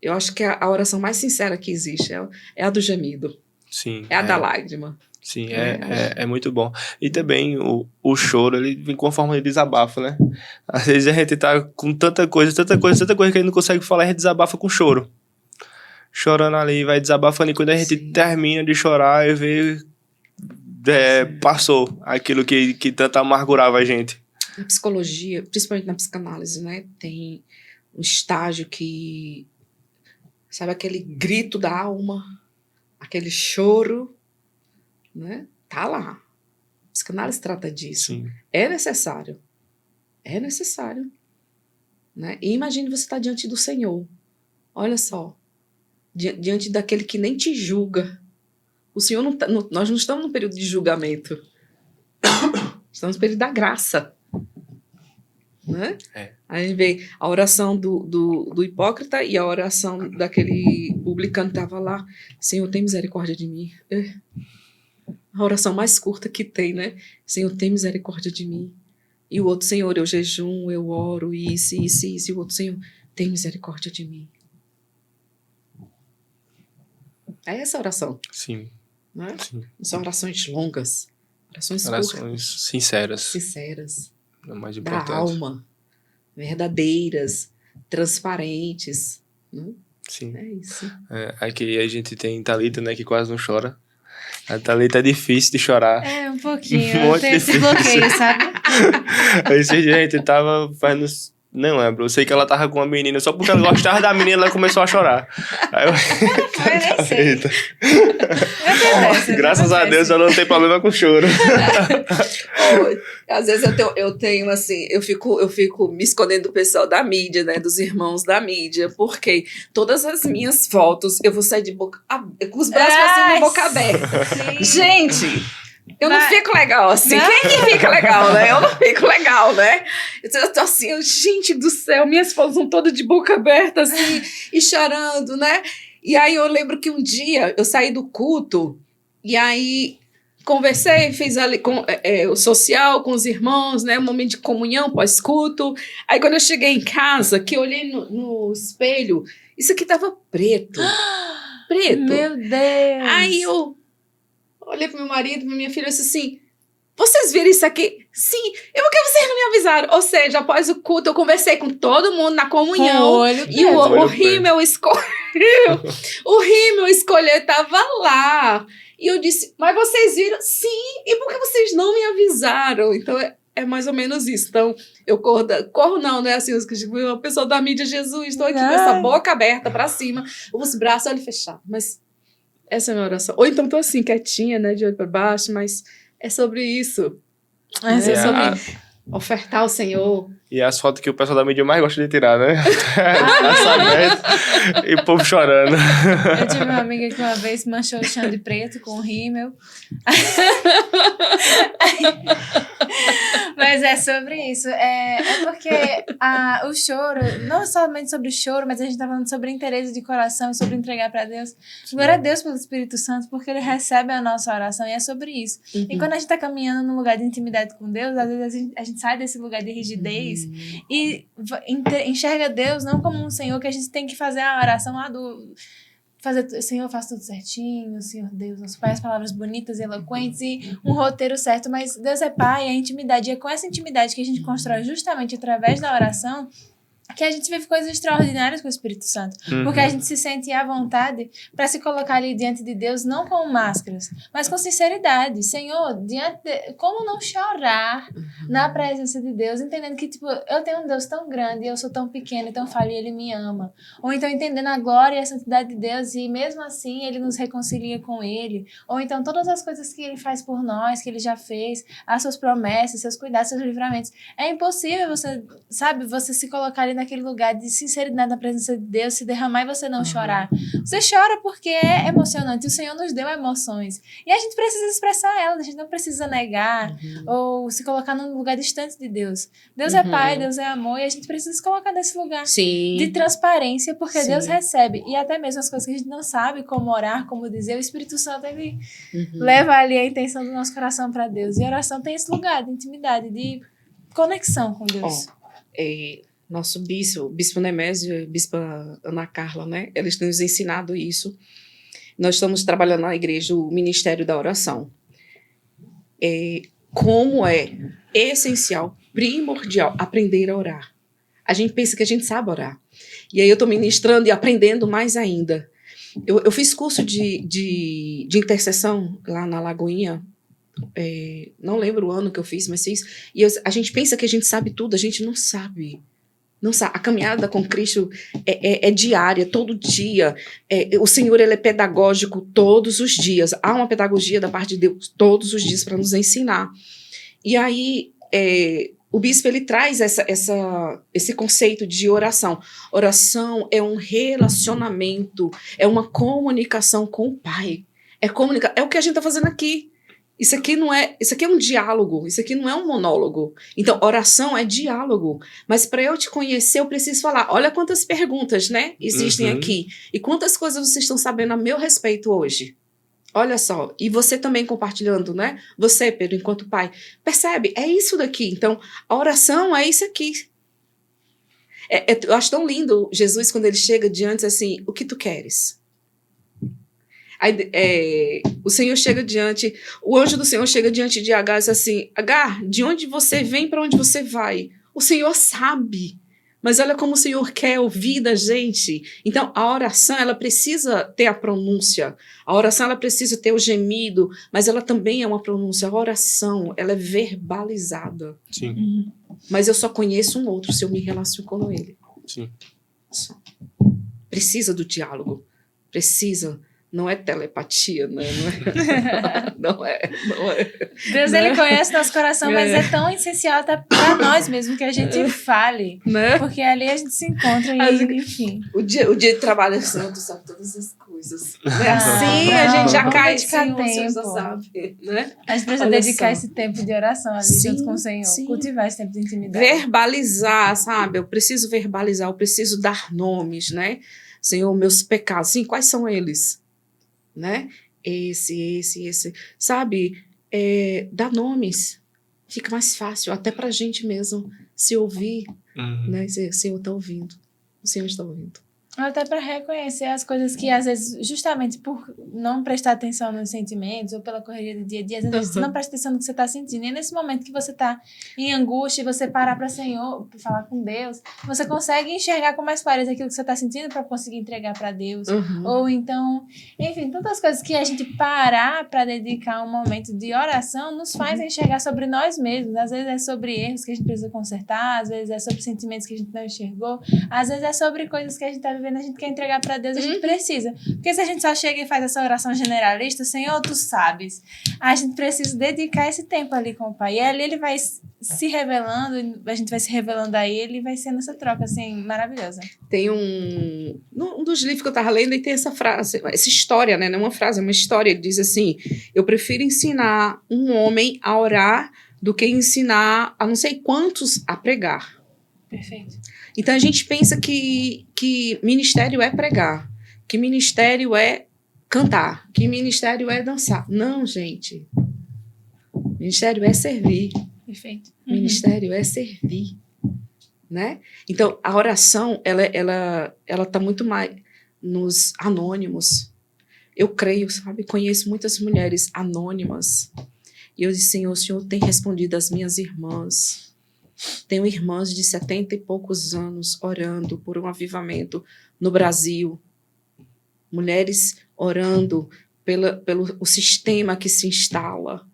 Eu acho que a oração mais sincera que existe é a do gemido. Sim. É a da lágrima. Sim, é muito bom. E também o choro, ele vem com a forma de desabafo, né? Às vezes a gente tá com tanta coisa que a gente não consegue falar, a gente desabafa com choro. Chorando ali, vai desabafando, e quando a gente termina de chorar, e vê, passou aquilo que tanto amargurava a gente. Na psicologia, principalmente na psicanálise, né? Tem um estágio que, sabe, aquele grito da alma, aquele choro, né? Tá lá. A psicanálise trata disso. Sim. É necessário. É necessário. Né? E imagine você estar diante do Senhor. Olha só. Diante daquele que nem te julga. O Senhor não tá, nós não estamos no período de julgamento. Estamos no período da graça. Né? Aí a gente vê a oração do hipócrita e a oração daquele publicano que estava lá. Senhor, tem misericórdia de mim. A oração mais curta que tem, né? Senhor, tem misericórdia de mim. E o outro, Senhor, eu jejum, eu oro, isso. E o outro, Senhor, tem misericórdia de mim. É essa oração. Sim. Né? Sim. São orações longas. Orações sinceras. Sinceras. É o mais Da importante. alma. Verdadeiras. Transparentes. Né? Sim. É isso. Aqui a gente tem Thalita, né, que quase não chora. A Thalita é difícil de chorar. Um pouquinho. Muito Eu tenho esse difícil. bloqueio, sabe? Esse dia a gente tava fazendo... Não lembro, eu sei que ela tava com uma menina, só porque ela gostava da menina, ela começou a chorar. Aí eu nem sei. Thalita. Acontece, Graças a acontece. Deus eu não tenho problema com choro. Às vezes eu tenho assim, eu fico me escondendo do pessoal da mídia, né, dos irmãos da mídia, porque todas as minhas fotos eu vou sair de boca com os braços pra cima e boca aberta. Sim. Gente, eu não Mas- fico legal assim. Não? Quem que fica legal, né? Eu não fico legal, né? Eu tô assim, gente do céu, minhas fotos são todas de boca aberta assim e chorando, né? E aí eu lembro que um dia eu saí do culto e aí conversei, fiz ali o social com os irmãos, né? Um momento de comunhão pós-culto. Aí quando eu cheguei em casa, que eu olhei no espelho, isso aqui tava preto. Preto. Meu Deus. Aí eu olhei pro meu marido, pra minha filha, e disse assim, vocês viram isso aqui? Sim. E por que vocês não me avisaram? Ou seja, após o culto, eu conversei com todo mundo na comunhão. Com o olho E o Olho rímel escolher tava lá. E eu disse, mas vocês viram? Sim. E por que vocês não me avisaram? Então, é mais ou menos isso. Então, eu corro não, né? Assim, uma pessoa da mídia, Jesus, estou aqui com essa boca aberta pra cima, os braços, olho fechado. Mas essa é a minha oração. Ou então tô assim, quietinha, né? De olho pra baixo, mas é sobre isso. É É sobre sobre ofertar ao Senhor. E as fotos que o pessoal da mídia mais gosta de tirar, né? Lançamento e o povo chorando. Eu tive uma amiga que uma vez manchou o chão de preto com rímel. Mas é sobre isso. É porque o choro, não somente sobre o choro, mas a gente tá falando sobre interesse de coração e sobre entregar para Deus. Glória a Deus pelo Espírito Santo, porque Ele recebe a nossa oração e é sobre isso. E quando a gente tá caminhando num lugar de intimidade com Deus, às vezes a gente sai desse lugar de rigidez e enxerga Deus não como um Senhor que a gente tem que fazer a oração lá Senhor, eu faço tudo certinho, Senhor Deus, nosso Pai, as palavras bonitas e eloquentes e um roteiro certo, mas Deus é Pai, é intimidade, e é com essa intimidade que a gente constrói justamente através da oração que a gente vive coisas extraordinárias com o Espírito Santo. Porque a gente se sente à vontade para se colocar ali diante de Deus, não com máscaras, mas com sinceridade. Senhor, como não chorar na presença de Deus, entendendo que, tipo, eu tenho um Deus tão grande, eu sou tão pequeno, tão falho e Ele me ama. Ou então entendendo a glória e a santidade de Deus e mesmo assim Ele nos reconcilia com Ele. Ou então todas as coisas que Ele faz por nós, que Ele já fez, as suas promessas, seus cuidados, seus livramentos. É impossível você, sabe, você se colocar ali naquele lugar de sinceridade na presença de Deus, se derramar e você não chorar. Você chora porque é emocionante. O Senhor nos deu emoções. E a gente precisa expressar elas, a gente não precisa negar ou se colocar num lugar distante de Deus. Deus é Pai, Deus é amor e a gente precisa se colocar nesse lugar de transparência, porque Deus recebe. E até mesmo as coisas que a gente não sabe como orar, como dizer, o Espírito Santo, ele leva ali a intenção do nosso coração para Deus. E a oração tem esse lugar de intimidade, de conexão com Deus. Nosso bispo Nemésio e bispa Ana Carla, né? Eles têm nos ensinado isso. Nós estamos trabalhando na igreja o Ministério da Oração. Como é essencial, primordial, aprender a orar. A gente pensa que a gente sabe orar. E aí eu estou ministrando e aprendendo mais ainda. Eu fiz curso de intercessão lá na Lagoinha. Não lembro o ano que eu fiz, mas fiz. E a gente pensa que a gente sabe tudo, a gente não sabe. Não sabe. A caminhada com Cristo é diária, todo dia. O Senhor, ele é pedagógico todos os dias. Há uma pedagogia da parte de Deus todos os dias para nos ensinar. E aí, o bispo, ele traz esse conceito de oração. Oração é um relacionamento, é uma comunicação com o Pai. É o que a gente está fazendo aqui. Isso aqui é um diálogo, isso aqui não é um monólogo. Então, oração é diálogo. Mas para eu te conhecer, eu preciso falar. Olha quantas perguntas, né, existem aqui. E quantas coisas vocês estão sabendo a meu respeito hoje. Olha só. E você também compartilhando, né? Você, Pedro, enquanto pai. Percebe? É isso daqui. Então, a oração é isso aqui. Eu acho tão lindo Jesus quando ele chega diante assim, o que tu queres? Aí, o anjo do Senhor chega diante de Agar e diz assim, Agar, de onde você vem, para onde você vai? O Senhor sabe, mas olha como o Senhor quer ouvir da gente. Então, a oração, ela precisa ter a pronúncia, a oração, ela precisa ter o gemido, mas ela também é uma pronúncia. A oração, ela é verbalizada. Sim. Mas eu só conheço um outro se eu me relaciono com ele. Sim. Precisa do diálogo, precisa. Não é telepatia, né? Não é. Deus, ele conhece nosso coração, mas é tão essencial até para nós mesmo que a gente fale. Né? Porque ali a gente se encontra e, enfim. O dia de trabalho é Senhor, tu sabe todas as coisas. Né? Assim a gente já cai, Senhor, o Senhor já sabe. Né? A gente precisa dedicar esse tempo de oração ali junto com o Senhor. Sim. Cultivar esse tempo de intimidade. Verbalizar, sabe? Eu preciso verbalizar, eu preciso dar nomes, né? Senhor, meus pecados. Sim, quais são eles? Né? Esse, sabe? Dá nomes, fica mais fácil, até pra gente mesmo se ouvir, né? Dizer, o Senhor está ouvindo, o Senhor está ouvindo. Até para reconhecer as coisas que, às vezes, justamente por não prestar atenção nos sentimentos ou pela correria do dia a dia, às vezes você não presta atenção no que você está sentindo. E nesse momento que você está em angústia e você parar para o Senhor, para falar com Deus, você consegue enxergar com mais clareza aquilo que você está sentindo para conseguir entregar para Deus. Ou então, enfim, tantas coisas que a gente parar para dedicar um momento de oração nos faz enxergar sobre nós mesmos. Às vezes é sobre erros que a gente precisa consertar, às vezes é sobre sentimentos que a gente não enxergou, às vezes é sobre coisas que a gente está vivendo, a gente quer entregar para Deus, a gente precisa. Porque se a gente só chega e faz essa oração generalista, Senhor, tu sabes, a gente precisa dedicar esse tempo ali com o Pai. E ali ele vai se revelando, a gente vai se revelando a ele e vai sendo essa troca, assim, maravilhosa. Tem um dos livros que eu estava lendo e tem essa frase, essa história, né? Não é uma frase, é uma história. Ele diz assim, eu prefiro ensinar um homem a orar do que ensinar a não sei quantos a pregar. Perfeito. Então a gente pensa que ministério é pregar, que ministério é cantar, que ministério é dançar. Não, gente. Ministério é servir. Perfeito. Ministério é servir, né? Então a oração ela tá muito mais nos anônimos. Eu creio, sabe? Conheço muitas mulheres anônimas. E eu disse, Senhor, o Senhor tem respondido às minhas irmãs. Tenho irmãs de 70 e poucos anos orando por um avivamento no Brasil. Mulheres orando pelo o sistema que se instala.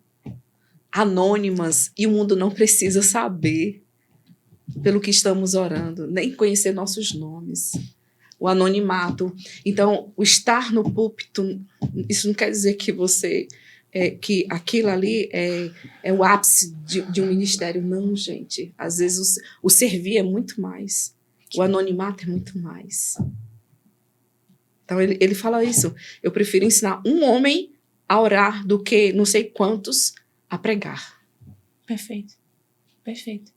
Anônimas, e o mundo não precisa saber pelo que estamos orando, nem conhecer nossos nomes. O anonimato. Então, o estar no púlpito, isso não quer dizer que você... que aquilo ali é o ápice de um ministério. Não, gente. Às vezes o servir é muito mais. O anonimato é muito mais. Então, ele fala isso. Eu prefiro ensinar um homem a orar do que não sei quantos a pregar. Perfeito. Perfeito.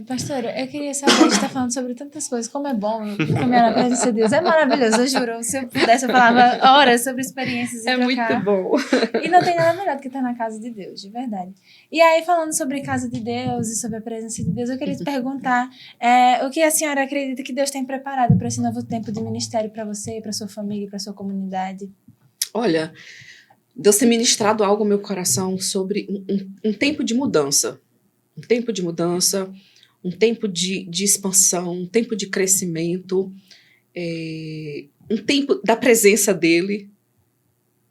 Pastora, eu queria saber, a gente está falando sobre tantas coisas, como é bom caminhar na presença de Deus, é maravilhoso, eu juro, se eu pudesse eu falava horas sobre experiências e trocar. Muito bom. E não tem nada melhor do que estar na casa de Deus, de verdade. E aí, falando sobre casa de Deus e sobre a presença de Deus, eu queria te perguntar o que a senhora acredita que Deus tem preparado para esse novo tempo de ministério para você, para sua família, para sua comunidade? Olha, Deus tem ministrado algo ao meu coração sobre um tempo de mudança. Um tempo de mudança, um tempo de expansão, um tempo de crescimento, um tempo da presença dele,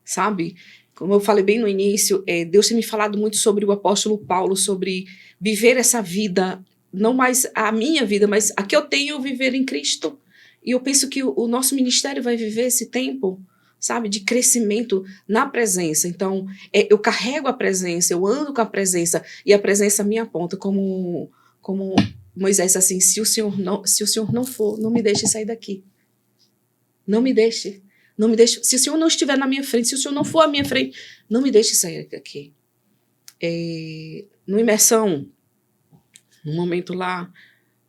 sabe? Como eu falei bem no início, Deus tem me falado muito sobre o apóstolo Paulo, sobre viver essa vida, não mais a minha vida, mas a que eu tenho viver em Cristo. E eu penso que o nosso ministério vai viver esse tempo, sabe, de crescimento na presença. Então, eu carrego a presença, eu ando com a presença, e a presença me aponta como Moisés, assim, se o Senhor não for, não me deixe sair daqui. Não me deixe. Não me deixe. Se o Senhor não estiver na minha frente, se o Senhor não for à minha frente, não me deixe sair daqui. No Imersão, no momento lá,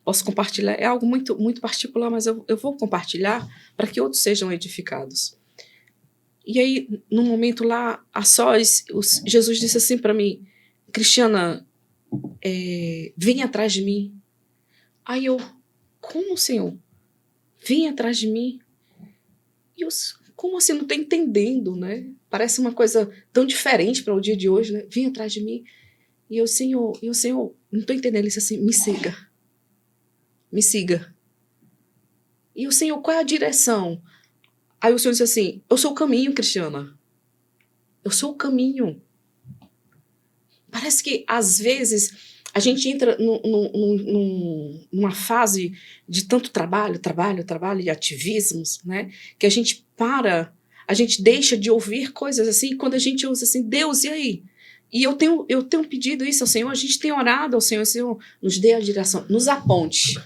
posso compartilhar, é algo muito, muito particular, mas eu vou compartilhar para que outros sejam edificados. E aí, no momento lá, a sós, Jesus disse assim para mim, Cristiana, vem atrás de mim. Aí eu, como, Senhor? Vem atrás de mim? E eu, como assim? Não estou entendendo, né? Parece uma coisa tão diferente para o dia de hoje, né? Vem atrás de mim. E eu, Senhor, não estou entendendo. Ele disse assim, me siga. Me siga. E o Senhor, qual é a direção? Aí o Senhor disse assim, eu sou o caminho, Cristiana. Eu sou o caminho. Parece que, às vezes, a gente entra numa fase de tanto trabalho e ativismos, né? Que a gente deixa de ouvir coisas assim, quando a gente usa assim, Deus, e aí? E eu tenho pedido isso ao Senhor, a gente tem orado ao Senhor, o Senhor nos dê a direção, nos aponte.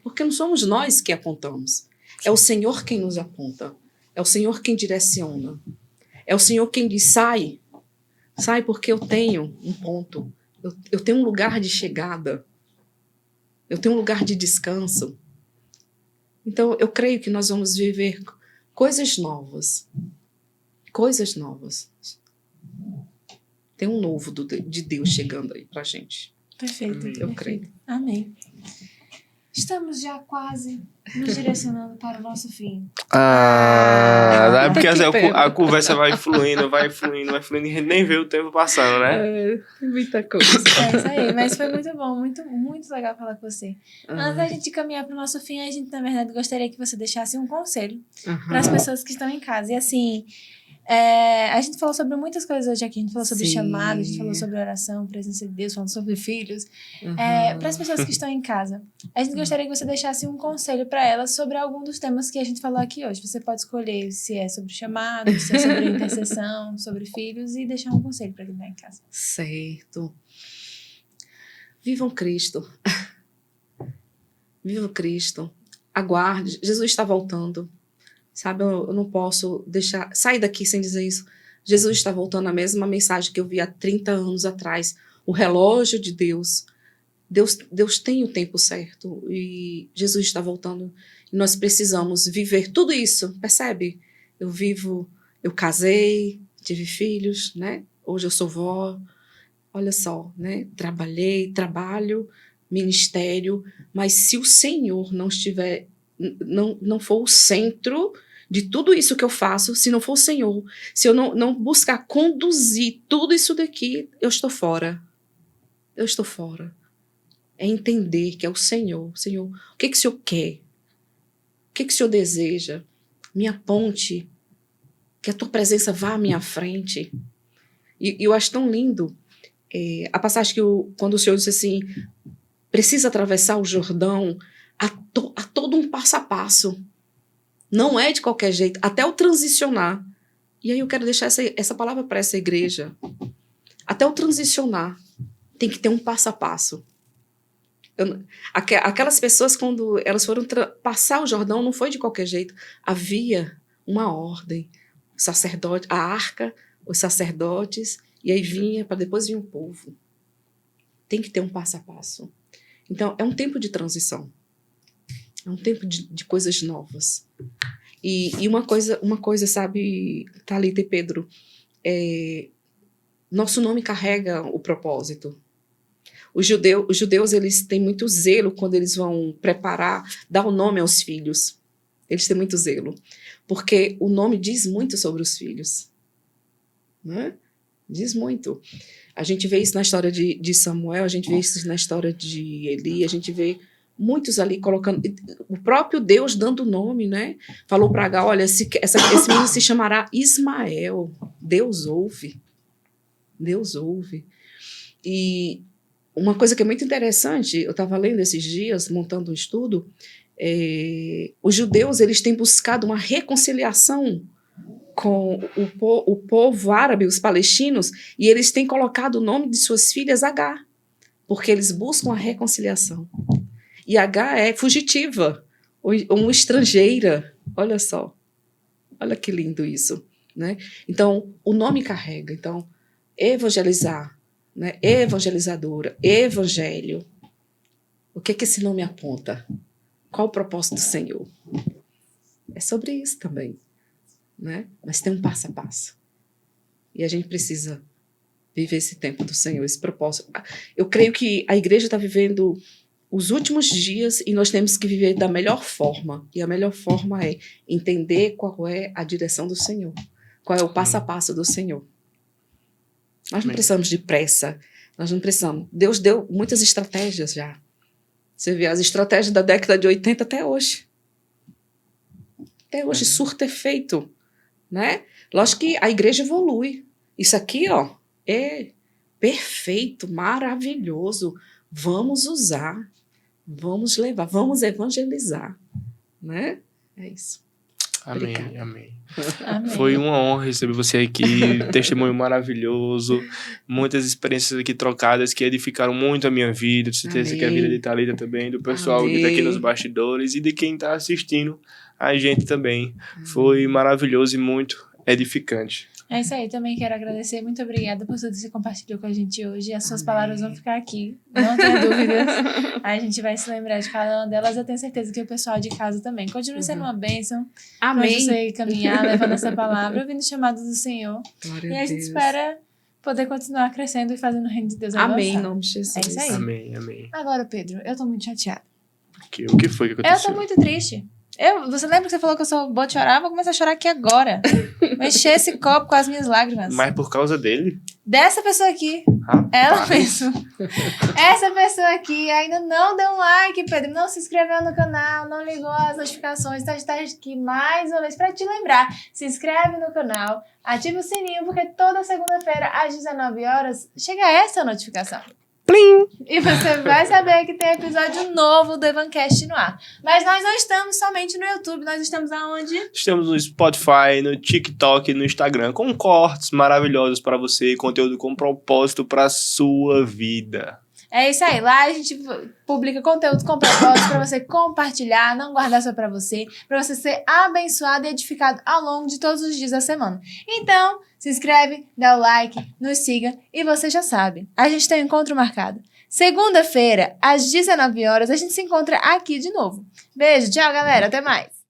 Porque não somos nós que apontamos. É o Senhor quem nos aponta. É o Senhor quem direciona. É o Senhor quem diz, sai. Sai porque eu tenho um ponto. Eu tenho um lugar de chegada. Eu tenho um lugar de descanso. Então, eu creio que nós vamos viver coisas novas. Coisas novas. Tem um novo de Deus chegando aí pra gente. Perfeito. Eu creio. Amém. Estamos já quase nos direcionando para o nosso fim. Porque assim, a conversa vai fluindo, e a gente nem vê o tempo passando, né? Muita coisa. É isso aí, mas foi muito bom, muito, muito legal falar com você. Antes da gente caminhar para o nosso fim, a gente, na verdade, gostaria que você deixasse um conselho para as pessoas que estão em casa. E assim, a gente falou sobre muitas coisas hoje aqui. A gente falou sobre chamado, a gente falou sobre oração, presença de Deus, falando sobre filhos. Para as pessoas que estão em casa, a gente gostaria que você deixasse um conselho para elas sobre algum dos temas que a gente falou aqui hoje. Você pode escolher se é sobre chamado, se é sobre intercessão, sobre filhos, e deixar um conselho para quem está em casa. Certo. Vivam Cristo. Vivam Cristo. Aguarde. Jesus está voltando. Sabe, eu não posso sair daqui sem dizer isso. Jesus está voltando, a mesma mensagem que eu vi há 30 anos atrás. O relógio de Deus. Deus tem o tempo certo e Jesus está voltando. E nós precisamos viver tudo isso, percebe? Eu casei, tive filhos, né? Hoje eu sou vó. Olha só, né? Trabalho, ministério. Mas se o Senhor não estiver... não for o centro de tudo isso que eu faço, se não for o Senhor, se eu não buscar conduzir tudo isso daqui, eu estou fora. eu estou fora. É entender que é o Senhor. Senhor, o que o Senhor quer? O que o Senhor deseja? Me aponte, que a tua presença vá à minha frente. E eu acho tão lindo a passagem quando o Senhor disse assim, precisa atravessar o Jordão a todo um passo a passo. Não é de qualquer jeito, até o transicionar. E aí eu quero deixar essa palavra para essa igreja. Até o transicionar tem que ter um passo a passo. Aquelas pessoas, quando elas foram passar o Jordão, não foi de qualquer jeito. Havia uma ordem. O sacerdote, a arca, os sacerdotes, e aí depois vinha o povo. Tem que ter um passo a passo. Então, é um tempo de transição. É um tempo de coisas novas. E uma coisa, sabe, Thalita e Pedro, nosso nome carrega o propósito. Os judeus, eles têm muito zelo quando eles vão preparar, dar o nome aos filhos. Eles têm muito zelo. Porque o nome diz muito sobre os filhos. Né? Diz muito. A gente vê isso na história de Samuel, a gente vê isso na história de Eli, a gente vê muitos ali colocando... O próprio Deus dando nome, né? Falou para Agar, olha, esse menino se chamará Ismael. Deus ouve. Deus ouve. E uma coisa que é muito interessante, eu estava lendo esses dias, montando um estudo, os judeus, eles têm buscado uma reconciliação com o povo árabe, os palestinos, e eles têm colocado o nome de suas filhas Agar, porque eles buscam a reconciliação. E Agar é fugitiva, ou uma estrangeira. Olha só. Olha que lindo isso. Né? Então, o nome carrega. Então, evangelizar, né? Evangelizadora, evangelho. O que esse nome aponta? Qual o propósito do Senhor? É sobre isso também. Né? Mas tem um passo a passo. E a gente precisa viver esse tempo do Senhor, esse propósito. Eu creio que a igreja está vivendo os últimos dias e nós temos que viver da melhor forma. E a melhor forma é entender qual é a direção do Senhor. Qual é o passo a passo do Senhor. Nós não precisamos de pressa. Nós não precisamos. Deus deu muitas estratégias já. Você vê as estratégias da década de 80 até hoje. Até hoje, surto efeito. Né? Lógico que a igreja evolui. Isso aqui, ó, é perfeito, maravilhoso. Vamos usar, vamos levar, vamos evangelizar. Né? É isso. Amém, Obrigada. amém. Amém. Foi uma honra receber você aqui, testemunho maravilhoso, muitas experiências aqui trocadas que edificaram muito a minha vida, de certeza que a vida de Thalita também, do pessoal que está aqui nos bastidores e de quem está assistindo a gente também. Foi maravilhoso e muito edificante. É isso aí, também quero agradecer, muito obrigada por tudo que você compartilhou com a gente hoje, as suas palavras vão ficar aqui, não tenha dúvidas, a gente vai se lembrar de cada uma delas, eu tenho certeza que o pessoal de casa também, continue sendo uma bênção, Amém. pra você caminhar, levando essa palavra, ouvindo o chamado do Senhor, Glória e a gente Deus. espera poder continuar crescendo e fazendo o reino de Deus avançar. Amém, em nome de Jesus. É isso aí. Amém, amém. Agora, Pedro, eu tô muito chateada. O que foi que Eu aconteceu? tô muito triste. Você lembra que você falou que eu sou boa de chorar? Vou começar a chorar aqui agora. Vou encher esse copo com as minhas lágrimas. Mas por causa dele? Dessa pessoa aqui. Rapaz. Ela mesmo. Essa pessoa aqui ainda não deu um like, Pedro. Não se inscreveu no canal, não ligou as notificações. Então a gente tá aqui mais uma vez pra te lembrar. Se inscreve no canal, ativa o sininho, porque toda segunda-feira, às 19 horas, chega essa notificação. Plim! E você vai saber que tem episódio novo do Evancast no ar. Mas nós não estamos somente no YouTube, nós estamos aonde? Estamos no Spotify, no TikTok, no Instagram, com cortes maravilhosos para você, conteúdo com propósito para sua vida. É isso aí, lá a gente publica conteúdo com propósito para você compartilhar, não guardar só para você ser abençoado e edificado ao longo de todos os dias da semana. Então, se inscreve, dá o like, nos siga e você já sabe, a gente tem um encontro marcado. Segunda-feira, às 19 horas, a gente se encontra aqui de novo. Beijo, tchau galera, até mais!